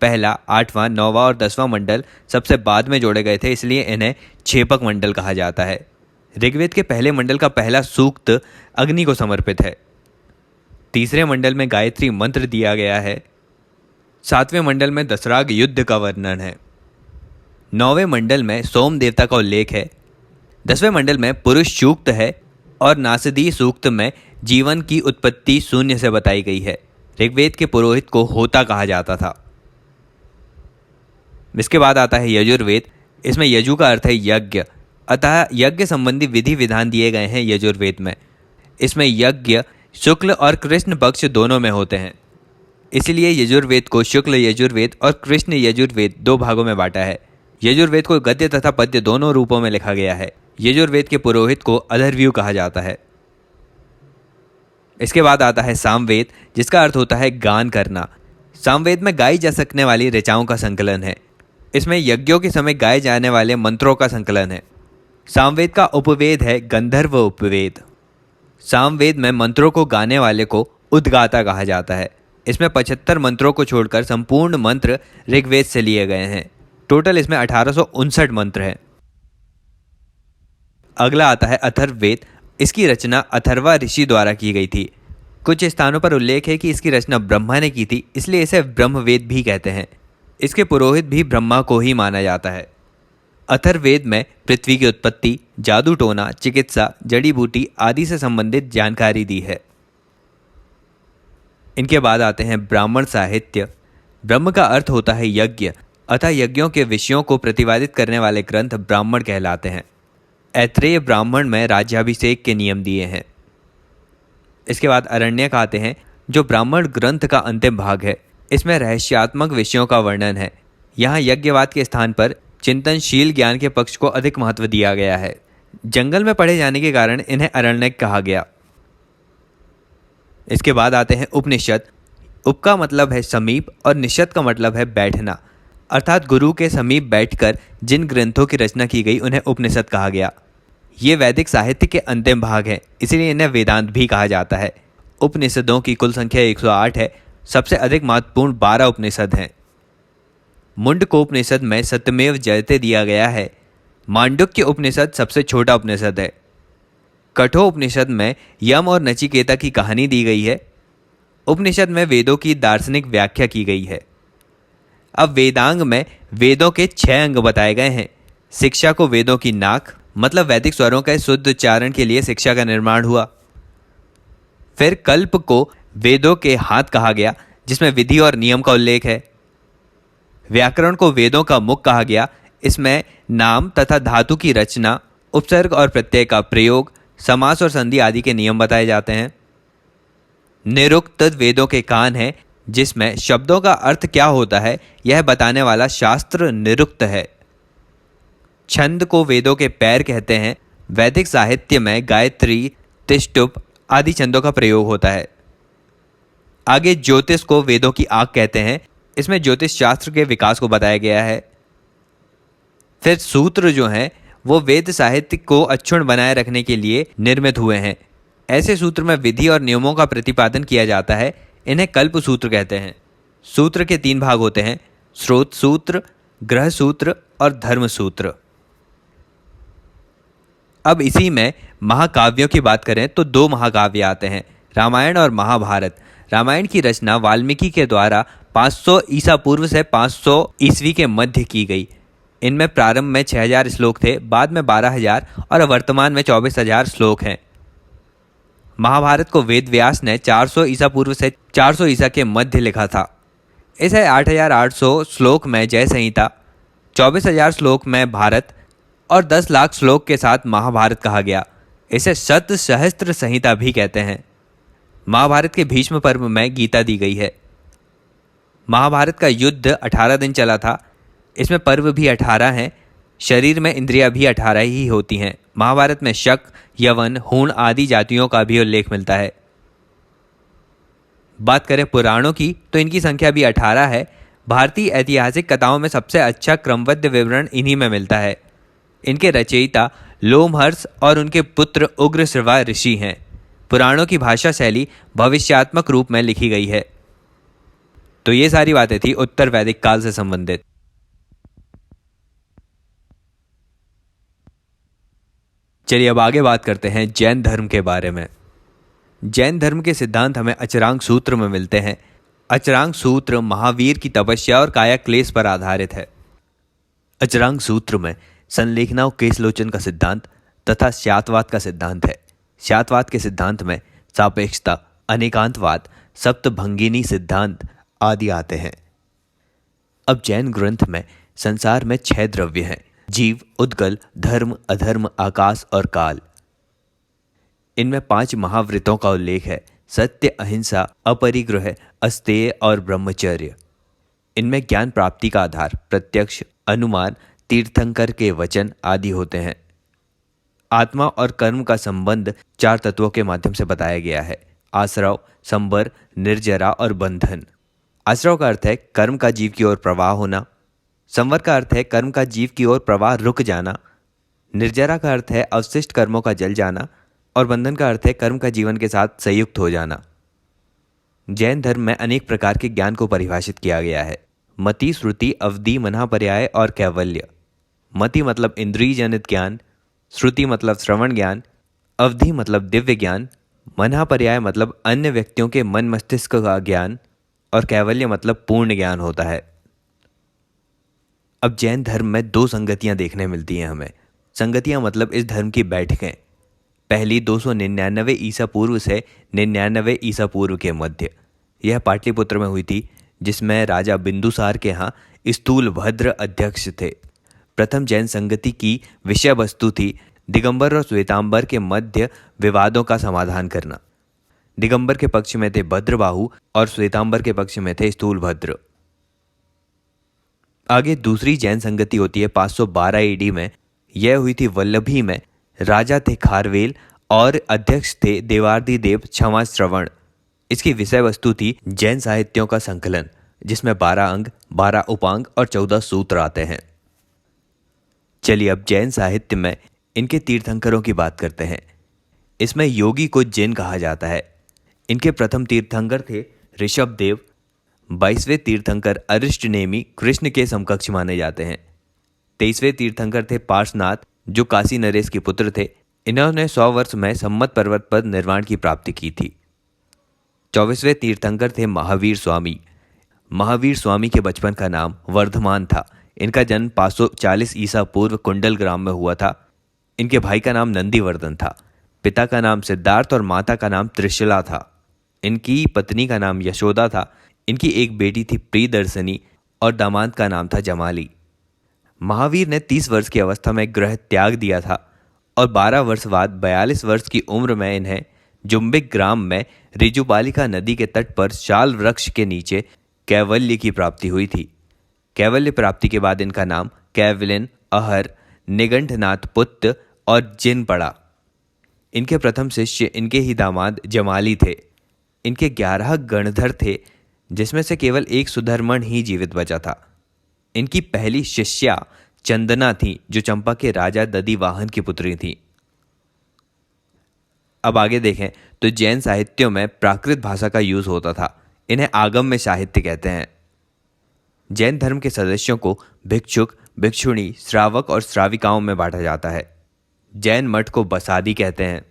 A: पहला, 8वां, 9वां और 10वां मंडल सबसे बाद में जोड़े गए थे, इसलिए इन्हें क्षेपक मंडल कहा जाता है। ऋग्वेद के पहले मंडल का पहला सूक्त अग्नि को समर्पित है। तीसरे मंडल में गायत्री मंत्र दिया गया है। 7वें मंडल में दशराग युद्ध का वर्णन है। 9वें मंडल में सोम देवता का उल्लेख है। 10वें मंडल में पुरुष सूक्त है और नासदी सूक्त में जीवन की उत्पत्ति शून्य से बताई गई है। ऋग्वेद के पुरोहित को होता कहा जाता था। इसके बाद आता है यजुर्वेद। इसमें यजु का अर्थ है यज्ञ, अतः यज्ञ संबंधी विधि विधान दिए गए हैं यजुर्वेद में। इसमें यज्ञ शुक्ल और कृष्ण पक्ष दोनों में होते हैं, इसलिए यजुर्वेद को शुक्ल यजुर्वेद और कृष्ण यजुर्वेद 2 भागों में बांटा है। यजुर्वेद को गद्य तथा पद्य दोनों रूपों में लिखा गया है। यजुर्वेद के पुरोहित को अधर्व्यू कहा जाता है। इसके बाद आता है सामवेद, जिसका अर्थ होता है गान करना। सामवेद में गाई जा सकने वाली ऋचाओं का संकलन है। इसमें यज्ञों के समय गाए जाने वाले मंत्रों का संकलन है। सामवेद का उपवेद है गंधर्व उपवेद। सामवेद में मंत्रों को गाने वाले को उद्गाता कहा जाता है। इसमें 75 मंत्रों को छोड़कर संपूर्ण मंत्र ऋग्वेद से लिए गए हैं। टोटल इसमें 1859 मंत्र हैं। अगला आता है अथर्ववेद। इसकी रचना अथर्वा ऋषि द्वारा की गई थी। कुछ स्थानों पर उल्लेख है कि इसकी रचना ब्रह्मा ने की थी, इसलिए इसे ब्रह्मवेद भी कहते हैं। इसके पुरोहित भी ब्रह्मा को ही माना जाता है। अथर्ववेद में पृथ्वी की उत्पत्ति, जादू टोना, चिकित्सा, जड़ी बूटी आदि से संबंधित जानकारी दी है। इनके बाद आते हैं ब्राह्मण साहित्य। ब्रह्म का अर्थ होता है यज्ञ, अतः यज्ञों के विषयों को प्रतिपादित करने वाले ग्रंथ ब्राह्मण कहलाते हैं। ऐत्रेय ब्राह्मण में राज्याभिषेक के नियम दिए हैं। इसके बाद अरण्यक आते हैं, जो ब्राह्मण ग्रंथ का अंतिम भाग है। इसमें रहस्यात्मक विषयों का वर्णन है। यहाँ यज्ञवाद के स्थान पर चिंतनशील ज्ञान के पक्ष को अधिक महत्व दिया गया है। जंगल में पढ़े जाने के कारण इन्हें अरण्यक कहा गया। इसके बाद आते हैं उपनिषद। उप का मतलब है समीप और निषद का मतलब है बैठना, अर्थात गुरु के समीप बैठकर जिन ग्रंथों की रचना की गई उन्हें उपनिषद कहा गया। ये वैदिक साहित्य के अंतिम भाग हैं, इसलिए इन्हें वेदांत भी कहा जाता है। उपनिषदों की कुल संख्या 108 है। सबसे अधिक महत्वपूर्ण 12 उपनिषद हैं। मुंडकोपनिषद में सत्यमेव जयते दिया गया है। मांडुक्य उपनिषद सबसे छोटा उपनिषद है। कठोपनिषद में यम और नचिकेता की कहानी दी गई है। उपनिषद में वेदों की दार्शनिक व्याख्या की गई है। अब वेदांग में वेदों के 6 अंग बताए गए हैं। शिक्षा को वेदों की नाक, मतलब वैदिक स्वरों के शुद्ध उच्चारण के लिए शिक्षा का निर्माण हुआ। फिर कल्प को वेदों के हाथ कहा गया, जिसमें विधि और नियम का उल्लेख है। व्याकरण को वेदों का मुख कहा गया। इसमें नाम तथा धातु की रचना, उपसर्ग और प्रत्यय का प्रयोग, समास और संधि आदि के नियम बताए जाते हैं। निरुक्त वेदों के कान है, जिसमें शब्दों का अर्थ क्या होता है यह बताने वाला शास्त्र निरुक्त है। छंद को वेदों के पैर कहते हैं। वैदिक साहित्य में गायत्री, तिष्टुप आदि छंदों का प्रयोग होता है। आगे ज्योतिष को वेदों की आंख कहते हैं। इसमें ज्योतिष शास्त्र के विकास को बताया गया है। फिर सूत्र जो हैं वो वेद साहित्य को अक्षुण्ण बनाए रखने के लिए निर्मित हुए हैं। ऐसे सूत्र में विधि और नियमों का प्रतिपादन किया जाता है। इन्हें कल्प सूत्र कहते हैं। सूत्र के 3 भाग होते हैं, स्रोत सूत्र, ग्रह सूत्र और धर्म सूत्र। अब इसी में महाकाव्यों की बात करें तो 2 महाकाव्य आते हैं, रामायण और महाभारत। रामायण की रचना वाल्मीकि के द्वारा 500 ईसा पूर्व से 500 ईस्वी के मध्य की गई। इनमें प्रारंभ में 6000 श्लोक थे, बाद में 12000 और वर्तमान में 24000 श्लोक हैं। महाभारत को वेद व्यास ने 400 ईसा पूर्व से 400 ईसा के मध्य लिखा था। इसे 8800 श्लोक में जय संहिता, 24000 श्लोक में भारत और 10 लाख श्लोक के साथ महाभारत कहा गया। इसे शत सहस्त्र संहिता भी कहते हैं। महाभारत के भीष्म पर्व में गीता दी गई है। महाभारत का युद्ध 18 दिन चला था। इसमें पर्व भी 18 हैं। शरीर में इंद्रियां भी 18 ही होती हैं। महाभारत में शक, यवन, हूण आदि जातियों का भी उल्लेख मिलता है। बात करें पुराणों की तो इनकी संख्या भी 18 है। भारतीय ऐतिहासिक कथाओं में सबसे अच्छा क्रमबद्ध विवरण इन्हीं में मिलता है। इनके रचयिता लोमहर्ष और उनके पुत्र उग्रश्रवा ऋषि हैं। पुराणों की भाषा शैली भविष्यात्मक रूप में लिखी गई है। तो ये सारी बातें थी उत्तर वैदिक काल से संबंधित। चलिए अब आगे बात करते हैं जैन धर्म के बारे में। जैन धर्म के सिद्धांत हमें अचरांग सूत्र में मिलते हैं। अचरांग सूत्र महावीर की तपस्या और काया क्लेश पर आधारित है। अचरांग सूत्र में संलेखना और केशलोचन का सिद्धांत तथा श्यातवाद का सिद्धांत है। श्यातवाद के सिद्धांत में सापेक्षता, अनेकांतवाद, सप्तभंगिनी सिद्धांत आदि आते हैं। अब जैन ग्रंथ में संसार में 6 द्रव्य हैं, जीव, उद्गल, धर्म, अधर्म, आकाश और काल। इनमें 5 महाव्रतों का उल्लेख है, सत्य, अहिंसा, अपरिग्रह, अस्तेय और ब्रह्मचर्य। इनमें ज्ञान प्राप्ति का आधार प्रत्यक्ष, अनुमान, तीर्थंकर के वचन आदि होते हैं। आत्मा और कर्म का संबंध 4 तत्वों के माध्यम से बताया गया है, आश्रव, संबर, निर्जरा और बंधन। आश्रव का अर्थ है कर्म का जीव की ओर प्रवाह होना। संवर का अर्थ है कर्म का जीव की ओर प्रवाह रुक जाना। निर्जरा का अर्थ है अवशिष्ट कर्मों का जल जाना। और बंधन का अर्थ है कर्म का जीवन के साथ संयुक्त हो जाना। जैन धर्म में अनेक प्रकार के ज्ञान को परिभाषित किया गया है। मति, श्रुति, अवधि, मनःपर्याय और कैवल्य। मति मतलब इंद्रिय जनित ज्ञान, श्रुति मतलब श्रवण ज्ञान, अवधि मतलब दिव्य ज्ञान, मनःपर्याय मतलब अन्य व्यक्तियों के मन मस्तिष्क का ज्ञान, और कैवल्य मतलब पूर्ण ज्ञान होता है। अब जैन धर्म में दो संगतियां देखने मिलती हैं हमें। संगतियां मतलब इस धर्म की बैठकें। पहली 299 ईसा पूर्व से 99 ईसा पूर्व के मध्य, यह पाटलिपुत्र में हुई थी, जिसमें राजा बिंदुसार के यहाँ स्थूलभद्र अध्यक्ष थे। प्रथम जैन संगति की विषय वस्तु थी दिगंबर और श्वेतांबर के मध्य विवादों का समाधान करना। दिगंबर के पक्ष में थे भद्रबाहु और श्वेतांबर के पक्ष में थे स्थूलभद्र। आगे दूसरी जैन संगति होती है 512 ईडी में। यह हुई थी वल्लभी में। राजा थे खारवेल और अध्यक्ष थे देवार्धिदेव क्षमा श्रवण। इसकी विषय वस्तु थी जैन साहित्यों का संकलन, जिसमें 12 अंग, 12 उपांग और 14 सूत्र आते हैं। चलिए अब जैन साहित्य में इनके तीर्थंकरों की बात करते हैं। इसमें योगी को जैन कहा जाता है। इनके प्रथम तीर्थंकर थे ऋषभदेव। 22वें तीर्थंकर अरिष्टनेमी कृष्ण के समकक्ष माने जाते हैं। 23वें तीर्थंकर थे पार्श्वनाथ, जो काशी नरेश के पुत्र थे। इन्होंने 100 वर्ष में सम्मत पर्वत पर निर्वाण की प्राप्ति की थी। 24वें तीर्थंकर थे महावीर स्वामी। महावीर स्वामी के बचपन का नाम वर्धमान था। इनका जन्म 540 ईसा पूर्व कुंडल ग्राम में हुआ था। इनके भाई का नाम नंदीवर्धन था। पिता का नाम सिद्धार्थ और माता का नाम त्रिशला था। इनकी पत्नी का नाम यशोदा था। इनकी एक बेटी थी प्रियदर्शनी और दामाद का नाम था जमाली। महावीर ने 30 वर्ष की अवस्था में गृह त्याग दिया था और 12 वर्ष बाद 42 वर्ष की उम्र में इन्हें जुम्बिक ग्राम में ऋजुपालिका नदी के तट पर शाल वृक्ष के नीचे कैवल्य की प्राप्ति हुई थी। कैवल्य प्राप्ति के बाद इनका नाम कैवलिन, अहर, निगंठनाथ पुत्र और जिन पड़ा। इनके प्रथम शिष्य इनके ही दामाद जमाली थे। इनके 11 गणधर थे, जिसमें से केवल एक सुधर्मण ही जीवित बचा था। इनकी पहली शिष्या चंदना थी, जो चंपा के राजा दधिवाहन की पुत्री थी। अब आगे देखें तो जैन साहित्यों में प्राकृत भाषा का यूज होता था। इन्हें आगम में साहित्य कहते हैं। जैन धर्म के सदस्यों को भिक्षुक, भिक्षुणी, श्रावक और श्राविकाओं में बांटा जाता है। जैन मठ को बसादी कहते हैं।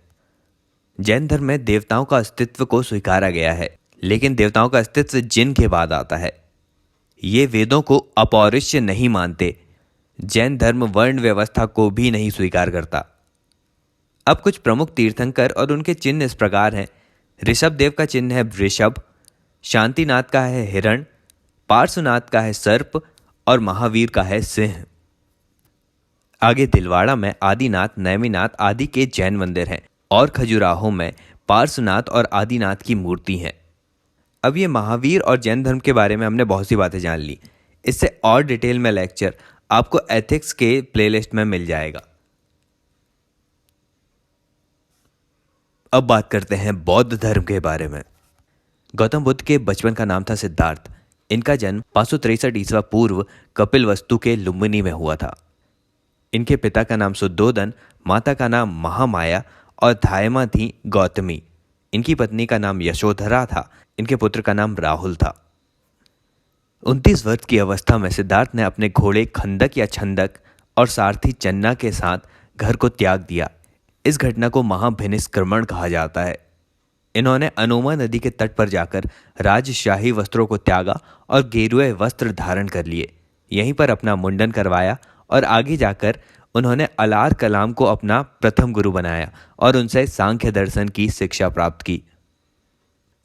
A: जैन धर्म में देवताओं का अस्तित्व को स्वीकारा गया है, लेकिन देवताओं का अस्तित्व जिन के बाद आता है। ये वेदों को अपौरुष्य नहीं मानते। जैन धर्म वर्ण व्यवस्था को भी नहीं स्वीकार करता। अब कुछ प्रमुख तीर्थंकर और उनके चिन्ह इस प्रकार हैं। ऋषभदेव का चिन्ह है वृषभ, शांतिनाथ का है हिरण, पार्श्वनाथ का है सर्प और महावीर का है सिंह। आगे दिलवाड़ा में आदिनाथ, नैमिनाथ आदि के जैन मंदिर हैं और खजुराहो में पार्श्वनाथ और आदिनाथ की मूर्ति है। अब ये महावीर और जैन धर्म के बारे में हमने बहुत सी बातें जान ली। इससे और डिटेल में लेक्चर आपको एथिक्स के प्लेलिस्ट में मिल जाएगा। अब बात करते हैं बौद्ध धर्म के बारे में। गौतम बुद्ध के बचपन का नाम था सिद्धार्थ। इनका जन्म 563 ईसा पूर्व कपिलवस्तु के लुम्बिनी में हुआ था। इनके पिता का नाम सुद्धोदन, माता का नाम महामाया और धायमा थी गौतमी। इनकी पत्नी का नाम यशोधरा था। इनके पुत्र का नाम राहुल था। 29 वर्ष की अवस्था में सिद्धार्थ ने अपने घोड़े खंदक या छंदक और सारथी चन्ना के साथ घर को त्याग दिया। इस घटना को महाभिनिष्क्रमण कहा जाता है। इन्होंने अनोमा नदी के तट पर जाकर राजशाही वस्त्रों को त्यागा और गेरुए वस्त्र धारण कर लिए। यहीं पर अपना मुंडन करवाया और आगे जाकर उन्होंने अलार कलाम को अपना प्रथम गुरु बनाया और उनसे सांख्य दर्शन की शिक्षा प्राप्त की।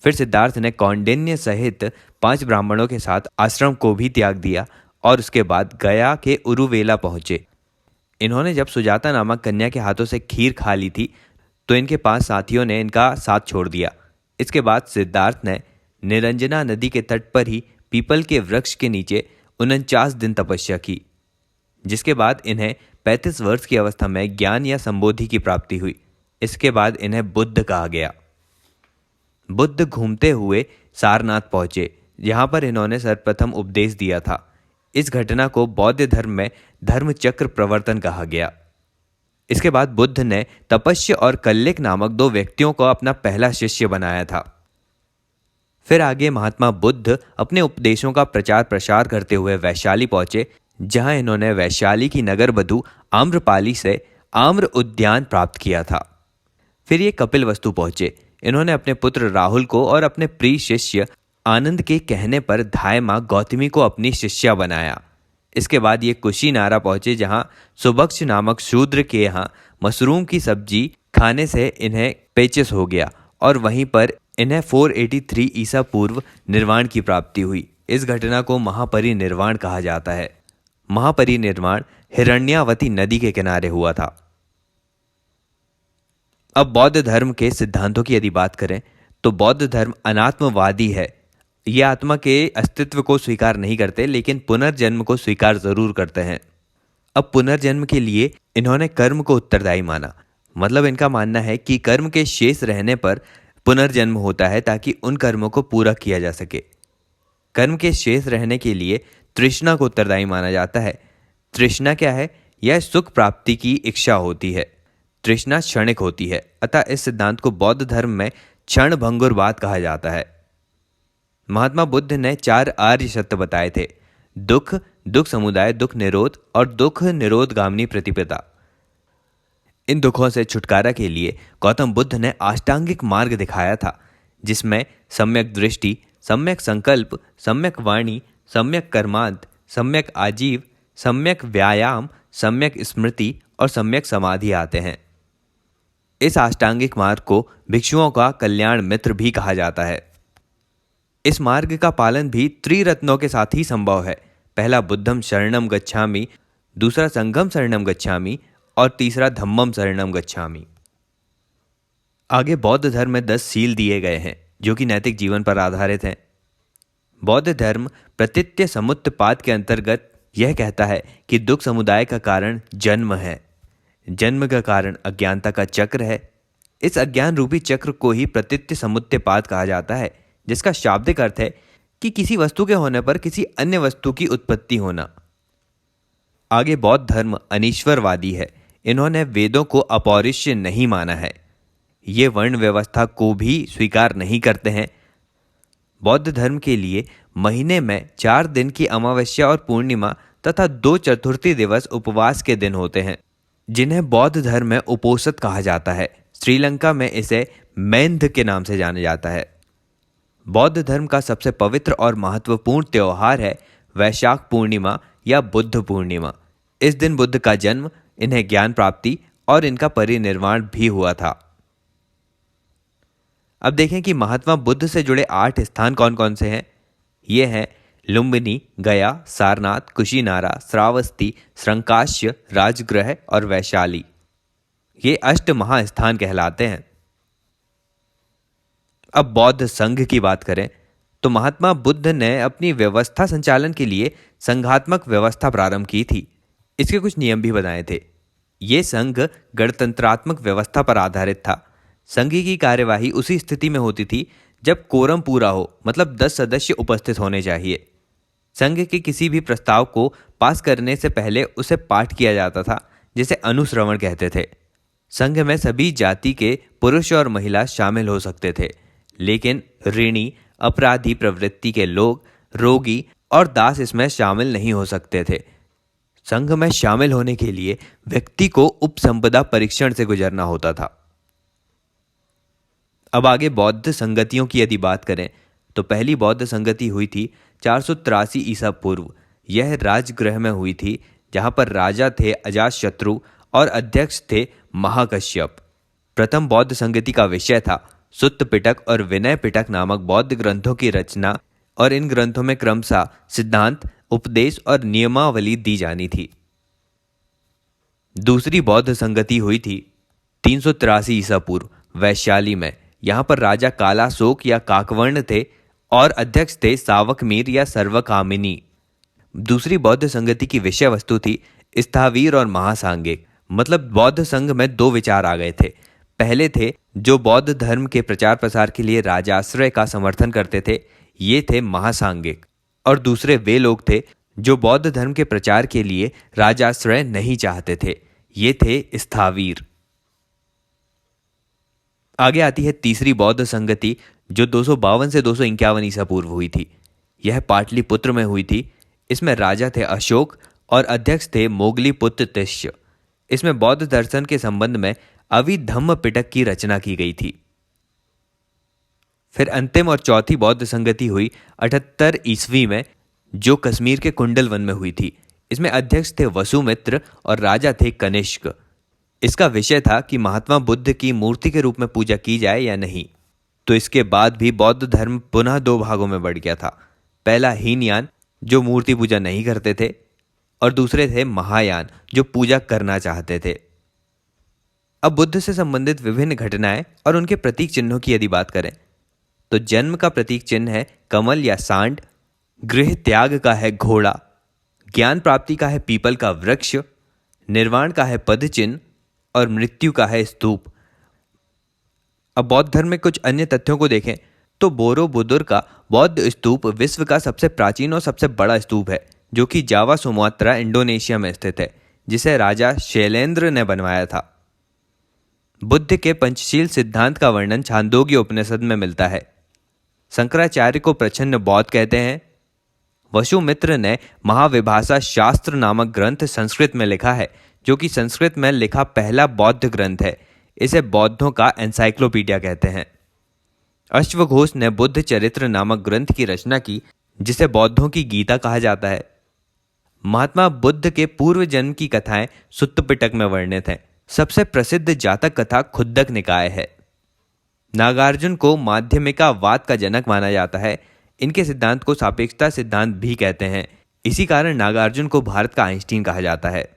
A: फिर सिद्धार्थ ने कौंडिन्य सहित 5 ब्राह्मणों के साथ आश्रम को भी त्याग दिया और उसके बाद गया के उरुवेला पहुंचे। इन्होंने जब सुजाता नामक कन्या के हाथों से खीर खा ली थी तो इनके 5 साथियों ने इनका साथ छोड़ दिया। इसके बाद सिद्धार्थ ने निरंजना नदी के तट पर ही पीपल के वृक्ष के नीचे 49 दिन तपस्या की, जिसके बाद इन्हें 35 वर्ष की अवस्था में ज्ञान या संबोधि की प्राप्ति हुई। इसके बाद इन्हें बुद्ध कहा गया। बुद्ध घूमते हुए सारनाथ पहुंचे, जहां पर इन्होंने सर्वप्रथम उपदेश दिया था। इस घटना को बौद्ध धर्म में धर्म चक्र प्रवर्तन कहा गया। इसके बाद बुद्ध ने तपस्य और कल्लिक नामक दो व्यक्तियों को अपना पहला शिष्य बनाया था। फिर आगे महात्मा बुद्ध अपने उपदेशों का प्रचार प्रसार करते हुए वैशाली पहुंचे, जहां इन्होंने वैशाली की नगर वधु आम्रपाली से आम्र उद्यान प्राप्त किया था। फिर ये कपिलवस्तु पहुंचे। इन्होंने अपने पुत्र राहुल को और अपने प्रिय शिष्य आनंद के कहने पर धाय माँ गौतमी को अपनी शिष्या बनाया। इसके बाद ये कुशीनारा पहुंचे, जहां सुबक्ष नामक शूद्र के यहाँ मशरूम की सब्जी खाने से इन्हें पेचिस हो गया और वहीं पर इन्हें 483 ईसा पूर्व निर्वाण की प्राप्ति हुई। इस घटना को महापरिनिर्वाण कहा जाता है। महापरिनिर्वाण हिरण्यावती नदी के किनारे हुआ था। अब बौद्ध धर्म के सिद्धांतों की यदि बात करें तो बौद्ध धर्म अनात्मवादी है। ये आत्मा के अस्तित्व को स्वीकार नहीं करते, लेकिन पुनर्जन्म को स्वीकार जरूर करते हैं। अब पुनर्जन्म के लिए इन्होंने कर्म को उत्तरदायी माना। मतलब इनका मानना है कि कर्म के शेष रहने पर पुनर्जन्म होता है, ताकि उन कर्मों को पूरा किया जा सके। कर्म के शेष रहने के लिए तृष्णा को उत्तरदायी माना जाता है। तृष्णा क्या है? यह सुख प्राप्ति की इच्छा होती है। तृष्णा क्षणिक होती है, अतः इस सिद्धांत को बौद्ध धर्म में क्षण भंगुरवाद कहा जाता है। महात्मा बुद्ध ने 4 आर्य सत्य बताए थे: दुख, दुख समुदाय, दुख निरोध और दुख निरोध गामिनी प्रतिपदा। इन दुखों से छुटकारा के लिए गौतम बुद्ध ने अष्टांगिक मार्ग दिखाया था, जिसमें सम्यक दृष्टि, सम्यक संकल्प, सम्यक वाणी, सम्यक कर्मांत, सम्यक आजीव, सम्यक व्यायाम, सम्यक स्मृति और सम्यक समाधि आते हैं। इस अष्टांगिक मार्ग को भिक्षुओं का कल्याण मित्र भी कहा जाता है। इस मार्ग का पालन भी त्रिरत्नों के साथ ही संभव है। पहला बुद्धम शरणम गच्छामि, दूसरा संघम शरणम गच्छामि और तीसरा धम्मम शरणम गच्छामि। आगे बौद्ध धर्म में 10 सील दिए गए हैं, जो कि नैतिक जीवन पर आधारित हैं। बौद्ध धर्म प्रतीत्य समुत्पाद के अंतर्गत यह कहता है कि दुख समुदाय का कारण जन्म है। जन्म का कारण अज्ञानता का चक्र है। इस अज्ञान रूपी चक्र को ही प्रतीत्य समुत्पाद कहा जाता है, जिसका शाब्दिक अर्थ है कि किसी वस्तु के होने पर किसी अन्य वस्तु की उत्पत्ति होना। आगे बौद्ध धर्म अनीश्वरवादी है। इन्होंने वेदों को अपौरुष्य नहीं माना है। ये वर्ण व्यवस्था को भी स्वीकार नहीं करते हैं। बौद्ध धर्म के लिए महीने में 4 दिन की अमावस्या और पूर्णिमा तथा 2 चतुर्थी दिवस उपवास के दिन होते हैं, जिन्हें बौद्ध धर्म में उपोषित कहा जाता है। श्रीलंका में इसे मैंध के नाम से जाना जाता है। बौद्ध धर्म का सबसे पवित्र और महत्वपूर्ण त्योहार है वैशाख पूर्णिमा या बुद्ध पूर्णिमा। इस दिन बुद्ध का जन्म, इन्हें ज्ञान प्राप्ति और इनका परिनिर्वाण भी हुआ था। अब देखें कि महात्मा बुद्ध से जुड़े 8 स्थान कौन कौन से हैं। ये हैं लुम्बिनी, गया, सारनाथ, कुशीनारा, श्रावस्ती, श्रंकाश्य, राजगृह और वैशाली। ये 8 महास्थान कहलाते हैं। अब बौद्ध संघ की बात करें तो महात्मा बुद्ध ने अपनी व्यवस्था संचालन के लिए संघात्मक व्यवस्था प्रारंभ की थी। इसके कुछ नियम भी बनाए थे। ये संघ गणतंत्रात्मक व्यवस्था पर आधारित था। संघ की कार्यवाही उसी स्थिति में होती थी जब कोरम पूरा हो, मतलब 10 सदस्य उपस्थित होने चाहिए। संघ के किसी भी प्रस्ताव को पास करने से पहले उसे पाठ किया जाता था, जिसे अनुश्रवण कहते थे। संघ में सभी जाति के पुरुष और महिला शामिल हो सकते थे, लेकिन ऋणी, अपराधी प्रवृत्ति के लोग, रोगी और दास इसमें शामिल नहीं हो सकते थे। संघ में शामिल होने के लिए व्यक्ति को उपसंपदा परीक्षण से गुजरना होता था। अब आगे बौद्ध संगतियों की यदि बात करें तो पहली बौद्ध संगति हुई थी 483 ईसा पूर्व। यह राजगृह में हुई थी, जहां पर राजा थे अजातशत्रु और अध्यक्ष थे महाकश्यप। प्रथम बौद्ध संगति का विषय था सुत्त पिटक और विनय पिटक नामक बौद्ध ग्रंथों की रचना, और इन ग्रंथों में क्रमशः सिद्धांत, उपदेश और नियमावली दी जानी थी। दूसरी बौद्ध संगति हुई थी 383 ईसा पूर्व वैशाली में। यहां पर राजा कालाशोक या काकवर्ण थे और अध्यक्ष थे सावकमीर या सर्वकामिनी। दूसरी बौद्ध संगति की विषय वस्तु थी स्थावीर और महासांगिक। मतलब बौद्ध संघ में 2 विचार आ गए थे। पहले थे जो बौद्ध धर्म के प्रचार प्रसार के लिए राजाश्रय का समर्थन करते थे, ये थे महासांगिक। और दूसरे वे लोग थे जो बौद्ध धर्म के प्रचार के लिए राजाश्रय नहीं चाहते थे, ये थे स्थावीर। आगे आती है तीसरी बौद्ध संगति जो 252 से 251 ईसा पूर्व हुई थी। यह पाटलिपुत्र में हुई थी। इसमें राजा थे अशोक और अध्यक्ष थे मोगलीपुत्र तिष्य। इसमें बौद्ध दर्शन के संबंध में अभिधम्म पिटक की रचना की गई थी। फिर अंतिम और चौथी बौद्ध संगति हुई 78 ईस्वी में, जो कश्मीर के कुंडल वन में हुई थी। इसमें अध्यक्ष थे वसुमित्र और राजा थे कनिष्क। इसका विषय था कि महात्मा बुद्ध की मूर्ति के रूप में पूजा की जाए या नहीं। तो इसके बाद भी बौद्ध धर्म पुनः दो भागों में बढ़ गया था। पहला हीनयान, जो मूर्ति पूजा नहीं करते थे, और दूसरे थे महायान, जो पूजा करना चाहते थे। अब बुद्ध से संबंधित विभिन्न घटनाएं और उनके प्रतीक चिन्हों की यदि बात करें तो जन्म का प्रतीक चिन्ह है कमल या सांड, गृह त्याग का है घोड़ा, ज्ञान प्राप्ति का है पीपल का वृक्ष, निर्वाण का है पद चिन्ह और मृत्यु का है स्तूप। अब बौद्ध धर्म में कुछ अन्य तथ्यों को देखें तो बोरोबुदुर का बौद्ध स्तूप विश्व का सबसे प्राचीन और सबसे बड़ा स्तूप है, जो कि जावा सुमात्रा इंडोनेशिया में स्थित है, जिसे राजा शैलेंद्र ने बनवाया था। बुद्ध के पंचशील सिद्धांत का वर्णन छांदोग्य उपनिषद में मिलता है। शंकराचार्य को प्रच्छन्न बौद्ध कहते हैं। वसुमित्र ने महाविभाषा शास्त्र नामक ग्रंथ संस्कृत में लिखा है, जो कि संस्कृत में लिखा पहला बौद्ध ग्रंथ है। इसे बौद्धों का एनसाइक्लोपीडिया कहते हैं। अश्वघोष ने बुद्ध चरित्र नामक ग्रंथ की रचना की, जिसे बौद्धों की गीता कहा जाता है। महात्मा बुद्ध के पूर्व जन्म की कथाएं सुत्त पिटक में वर्णित हैं। सबसे प्रसिद्ध जातक कथा खुद्दक निकाय है। नागार्जुन को माध्यमिकावाद का जनक माना जाता है। इनके सिद्धांत को सापेक्षता सिद्धांत भी कहते हैं। इसी कारण नागार्जुन को भारत का आइंस्टीन कहा जाता है।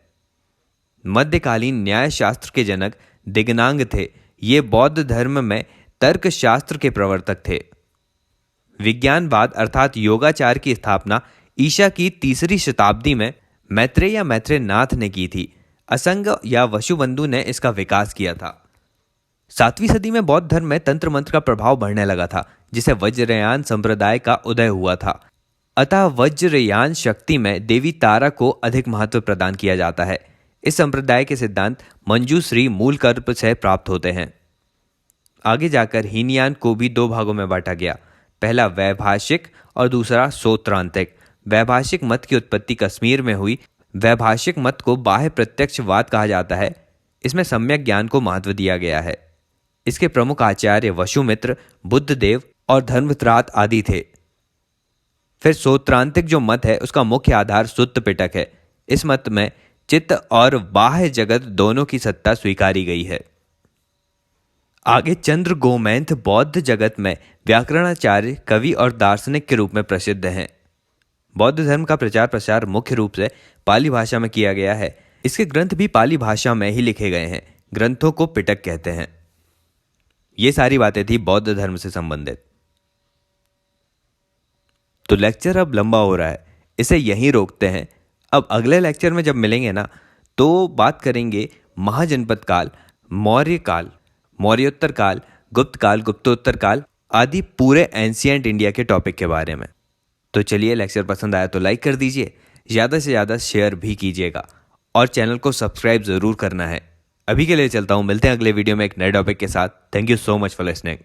A: मध्यकालीन न्याय शास्त्र के जनक दिगनांग थे। ये बौद्ध धर्म में तर्क शास्त्र के प्रवर्तक थे। विज्ञानवाद अर्थात योगाचार की स्थापना ईसा की 3री शताब्दी में मैत्रेय या मैत्रेयनाथ ने की थी। असंग या वसुबंधु ने इसका विकास किया था। 7वीं सदी में बौद्ध धर्म में तंत्र मंत्र का प्रभाव बढ़ने लगा था, जिसे वज्रयान संप्रदाय का उदय हुआ था। अतः वज्रयान शक्ति में देवी तारा को अधिक महत्व प्रदान किया जाता है। इस संप्रदाय के सिद्धांत मंजूश्री मूलकल्प से प्राप्त होते हैं। आगे जाकर हीनयान को भी दो भागों में बांटा गया। पहला वैभाषिक और दूसरा सौत्रांतिक। वैभाषिक मत की उत्पत्ति कश्मीर में हुई। वैभाषिक मत को बाह्य प्रत्यक्षवाद कहा जाता है। इसमें सम्यक ज्ञान को महत्व दिया गया है। इसके प्रमुख आचार्य वसुमित्र, बुद्धदेव और धर्मत्रात आदि थे। फिर सौत्रांतिक जो मत है उसका मुख्य आधार सुत्त पिटक है। इस मत में चित्त और बाह्य जगत दोनों की सत्ता स्वीकारी गई है। आगे चंद्र गोमेंथ बौद्ध जगत में व्याकरणाचार्य, कवि और दार्शनिक के रूप में प्रसिद्ध हैं। बौद्ध धर्म का प्रचार प्रसार मुख्य रूप से पाली भाषा में किया गया है। इसके ग्रंथ भी पाली भाषा में ही लिखे गए हैं। ग्रंथों को पिटक कहते हैं। ये सारी बातें थी बौद्ध धर्म से संबंधित। तो लेक्चर अब लंबा हो रहा है, इसे यहीं रोकते हैं। अब अगले लेक्चर में जब मिलेंगे ना, तो बात करेंगे महाजनपद काल, मौर्य काल, मौर्योत्तर काल, गुप्त काल, गुप्तोत्तर काल आदि पूरे एंशिएंट इंडिया के टॉपिक के बारे में। तो चलिए, लेक्चर पसंद आया तो लाइक कर दीजिए, ज़्यादा से ज़्यादा शेयर भी कीजिएगा और चैनल को सब्सक्राइब ज़रूर करना है। अभी के लिए चलता हूँ, मिलते हैं अगले वीडियो में एक नए टॉपिक के साथ। Thank you so much for listening.